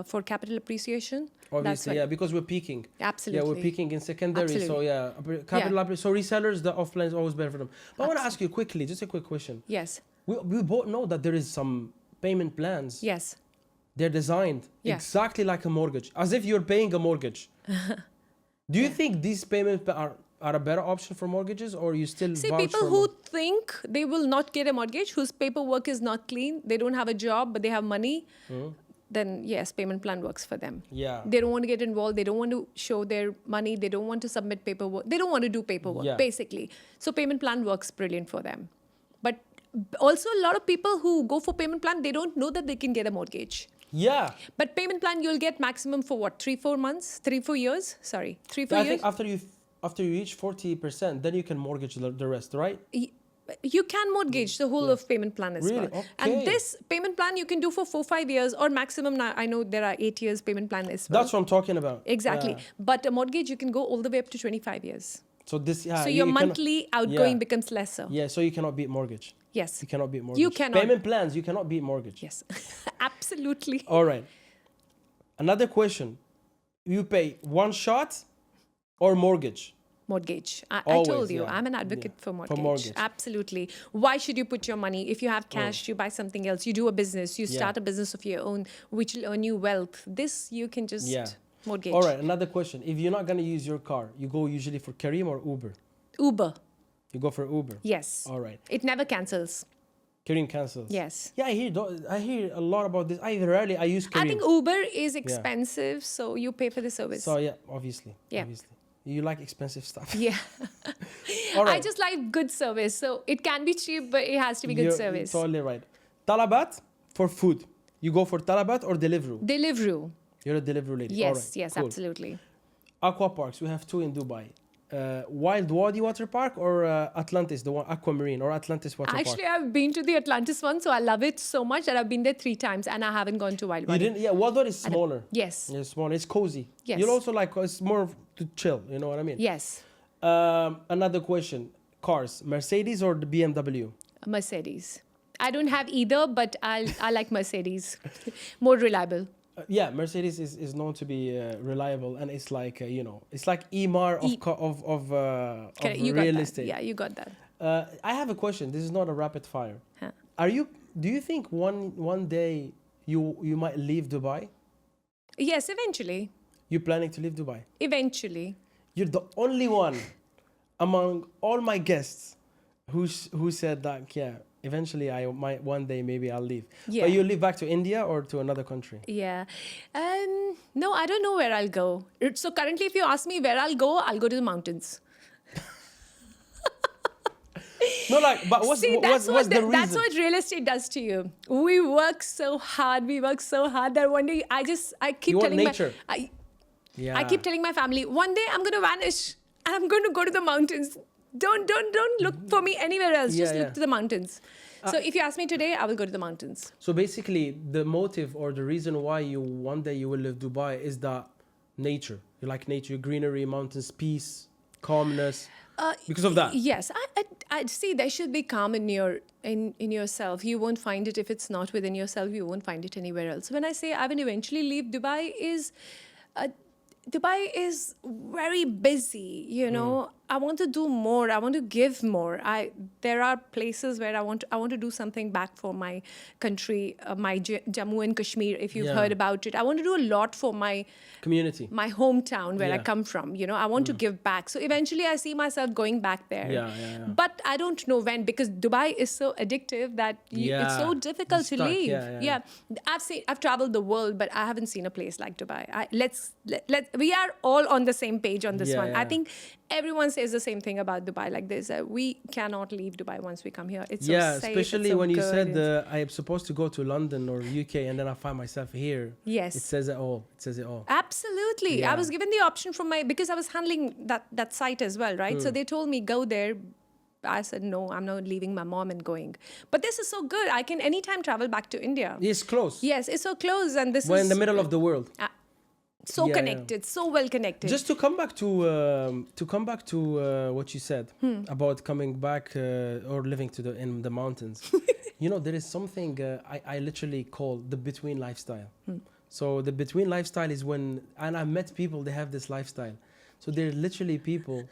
A: for capital appreciation.
B: Obviously, yeah, because we're peaking.
A: Absolutely.
B: Yeah, we're peaking in secondary. So yeah, so resellers, the off plan is always better for them. But I want to ask you quickly, just a quick question.
A: Yes.
B: We both know that there is some payment plans.
A: Yes.
B: They're designed exactly like a mortgage, as if you're paying a mortgage. Do you think these payments are a better option for mortgages, or you still
A: See,
B: vouch
A: people
B: for
A: who think they will not get a mortgage, whose paperwork is not clean, they don't have a job, but they have money, then yes, payment plan works for them.
B: Yeah.
A: They don't want to get involved. They don't want to show their money. They don't want to submit paperwork. They don't want to do paperwork, basically. So payment plan works brilliant for them. But also a lot of people who go for payment plan, they don't know that they can get a mortgage.
B: Yeah.
A: But payment plan, you'll get maximum for what? 3-4 months? 3-4 years? Sorry, 3-4
B: I
A: years?
B: think after you reach 40%, then you can mortgage the rest, right?
A: You can mortgage the whole of payment plan as well.
B: Okay.
A: And this payment plan you can do for 4-5 years or maximum now. I know there are 8 years payment plan as well.
B: That's what I'm talking about.
A: Exactly.
B: Yeah.
A: But a mortgage, you can go all the way up to 25 years.
B: So this,
A: So your monthly outgoing becomes lesser.
B: Yeah, so you cannot beat mortgage.
A: Yes.
B: You cannot beat mortgage.
A: You cannot.
B: Payment plans, you cannot beat mortgage.
A: Yes. Absolutely.
B: All right. Another question. You pay one shot or mortgage?
A: Mortgage. I
B: Always,
A: told you,
B: yeah.
A: I'm an advocate
B: Yeah.
A: for mortgage.
B: For mortgage.
A: Absolutely. Why should you put your money? If you have cash, you buy something else. You do a business. You start a business of your own, which will earn you wealth. This you can just mortgage.
B: All right. Another question. If you're not going to use your car, you go usually for Careem or Uber?
A: Uber.
B: You go for Uber?
A: Yes.
B: All right.
A: It never cancels.
B: Careem cancels?
A: Yes.
B: Yeah, I hear a lot about this. I use Careem.
A: I think Uber is expensive, so you pay for the service.
B: So yeah, obviously.
A: Yeah.
B: Obviously. You like expensive stuff.
A: Yeah.
B: All right.
A: I just like good service. So it can be cheap, but it has to be good service.
B: You're totally right. Talabat for food. You go for Talabat or Deliveroo?
A: Deliveroo.
B: You're a Deliveroo lady.
A: Yes,
B: All right.
A: yes,
B: Cool.
A: absolutely.
B: Aqua parks. We have two in Dubai. Wild Wadi Water Park or Atlantis, the one Aquamarine or Atlantis Water
A: Actually,
B: Park?
A: I've been to the Atlantis one, so I love it so much that I've been there 3 times and I haven't gone to Wild
B: You
A: Wadi.
B: didn't? Yeah, Wild Wadi is smaller.
A: Yes.
B: It's smaller. It's cozy.
A: Yes.
B: You'll also like, it's more to chill. You know what I mean?
A: Yes.
B: Another question. Cars, Mercedes or the BMW?
A: Mercedes. I don't have either, but I like Mercedes. More reliable.
B: Yeah, Mercedes is known to be reliable, and it's like it's like Emar of
A: Correct, you got
B: real
A: that.
B: estate.
A: Yeah, you got that.
B: I have a question. This is not a rapid fire.
A: Huh.
B: Do you think one day you might leave Dubai?
A: Yes, eventually.
B: You're planning to leave Dubai?
A: Eventually.
B: You're the only one among all my guests who said that, yeah, eventually I might one day maybe I'll leave.
A: Yeah.
B: But you leave back to India or to another country?
A: Yeah. No, I don't know where I'll go. So currently, if you ask me where I'll go to the mountains.
B: No, like, but what's the reason?
A: That's what real estate does to you. We work so hard that one day I keep
B: You want
A: telling
B: nature.
A: I keep telling my family, one day I'm going to vanish. I'm going to go to the mountains. Don't look for me anywhere else. Just look to the mountains. So if you ask me today, I will go to the mountains.
B: So basically, the motive or the reason why one day you will leave Dubai is that nature. You like nature, greenery, mountains, peace, calmness. Because of that.
A: Yes, I see. There should be calm in yourself. You won't find it if it's not within yourself. You won't find it anywhere else. When I say I will eventually leave Dubai, Dubai is very busy. You know, I want to do more. I want to give more. There are places where I want to do something back for my country, my Jammu and Kashmir. If you've heard about it, I want to do a lot for my
B: community,
A: my hometown where I come from. You know, I want to give back. So eventually, I see myself going back there.
B: Yeah.
A: But I don't know when, because Dubai is so addictive that it's so difficult to leave. Yeah. I've traveled the world, but I haven't seen a place like Dubai. We are all on the same page on this one. I think everyone says the same thing about Dubai like this. We cannot leave Dubai once we come here. It's so safe,
B: especially
A: it's so
B: when you
A: good.
B: said I am supposed to go to London or UK and then I find myself here.
A: Yes.
B: It says it all.
A: Absolutely.
B: Yeah.
A: I was given the option from because I was handling that site as well, right? So they told me, go there. I said, no, I'm not leaving my mom and going. But this is so good. I can anytime travel back to India.
B: It's close.
A: Yes, it's so close. And
B: We're in the middle of the world.
A: So connected, so well connected.
B: Just to come back to what you said about coming back or living in the mountains. You know, there is something I literally call the between lifestyle. So the between lifestyle is and I've met people, they have this lifestyle. So they're literally people,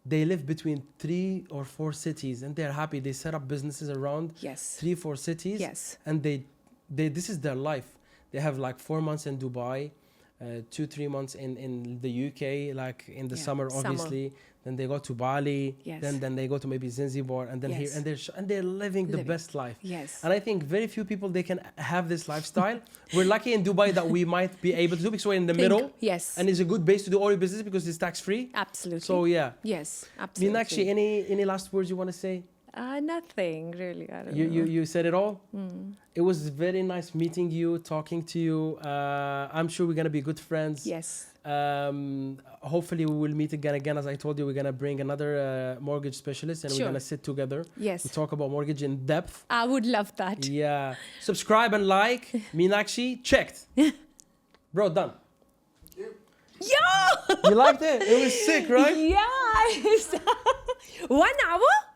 B: they live between 3 or 4 cities and they're happy. They set up businesses around 3-4 cities.
A: Yes.
B: And they this is their life. They have like 4 months in Dubai, 2-3 months in the UK, like in the summer, obviously. Then they go to Bali.
A: Yes.
B: Then they go to maybe Zanzibar, and then here, and they're living the best life.
A: Yes.
B: And I think very few people they can have this lifestyle. We're lucky in Dubai that we might be able to do because we're in the middle.
A: Yes.
B: And it's a good base to do all your business because it's tax free.
A: Absolutely.
B: So yeah.
A: Yes, absolutely.
B: Meenakshi, any last words you want to say?
A: Nothing really. I don't know.
B: You said it all. It was very nice meeting you, talking to you. I'm sure we're gonna be good friends.
A: Yes.
B: Hopefully we will meet again. As I told you, we're gonna bring another mortgage specialist and we're gonna sit together.
A: Yes.
B: And talk about mortgage in depth.
A: I would love that.
B: Yeah. Subscribe and like. Meenakshi, checked. Bro, done.
A: Yeah.
B: You liked it? It was sick, right?
A: Yeah. 1 hour?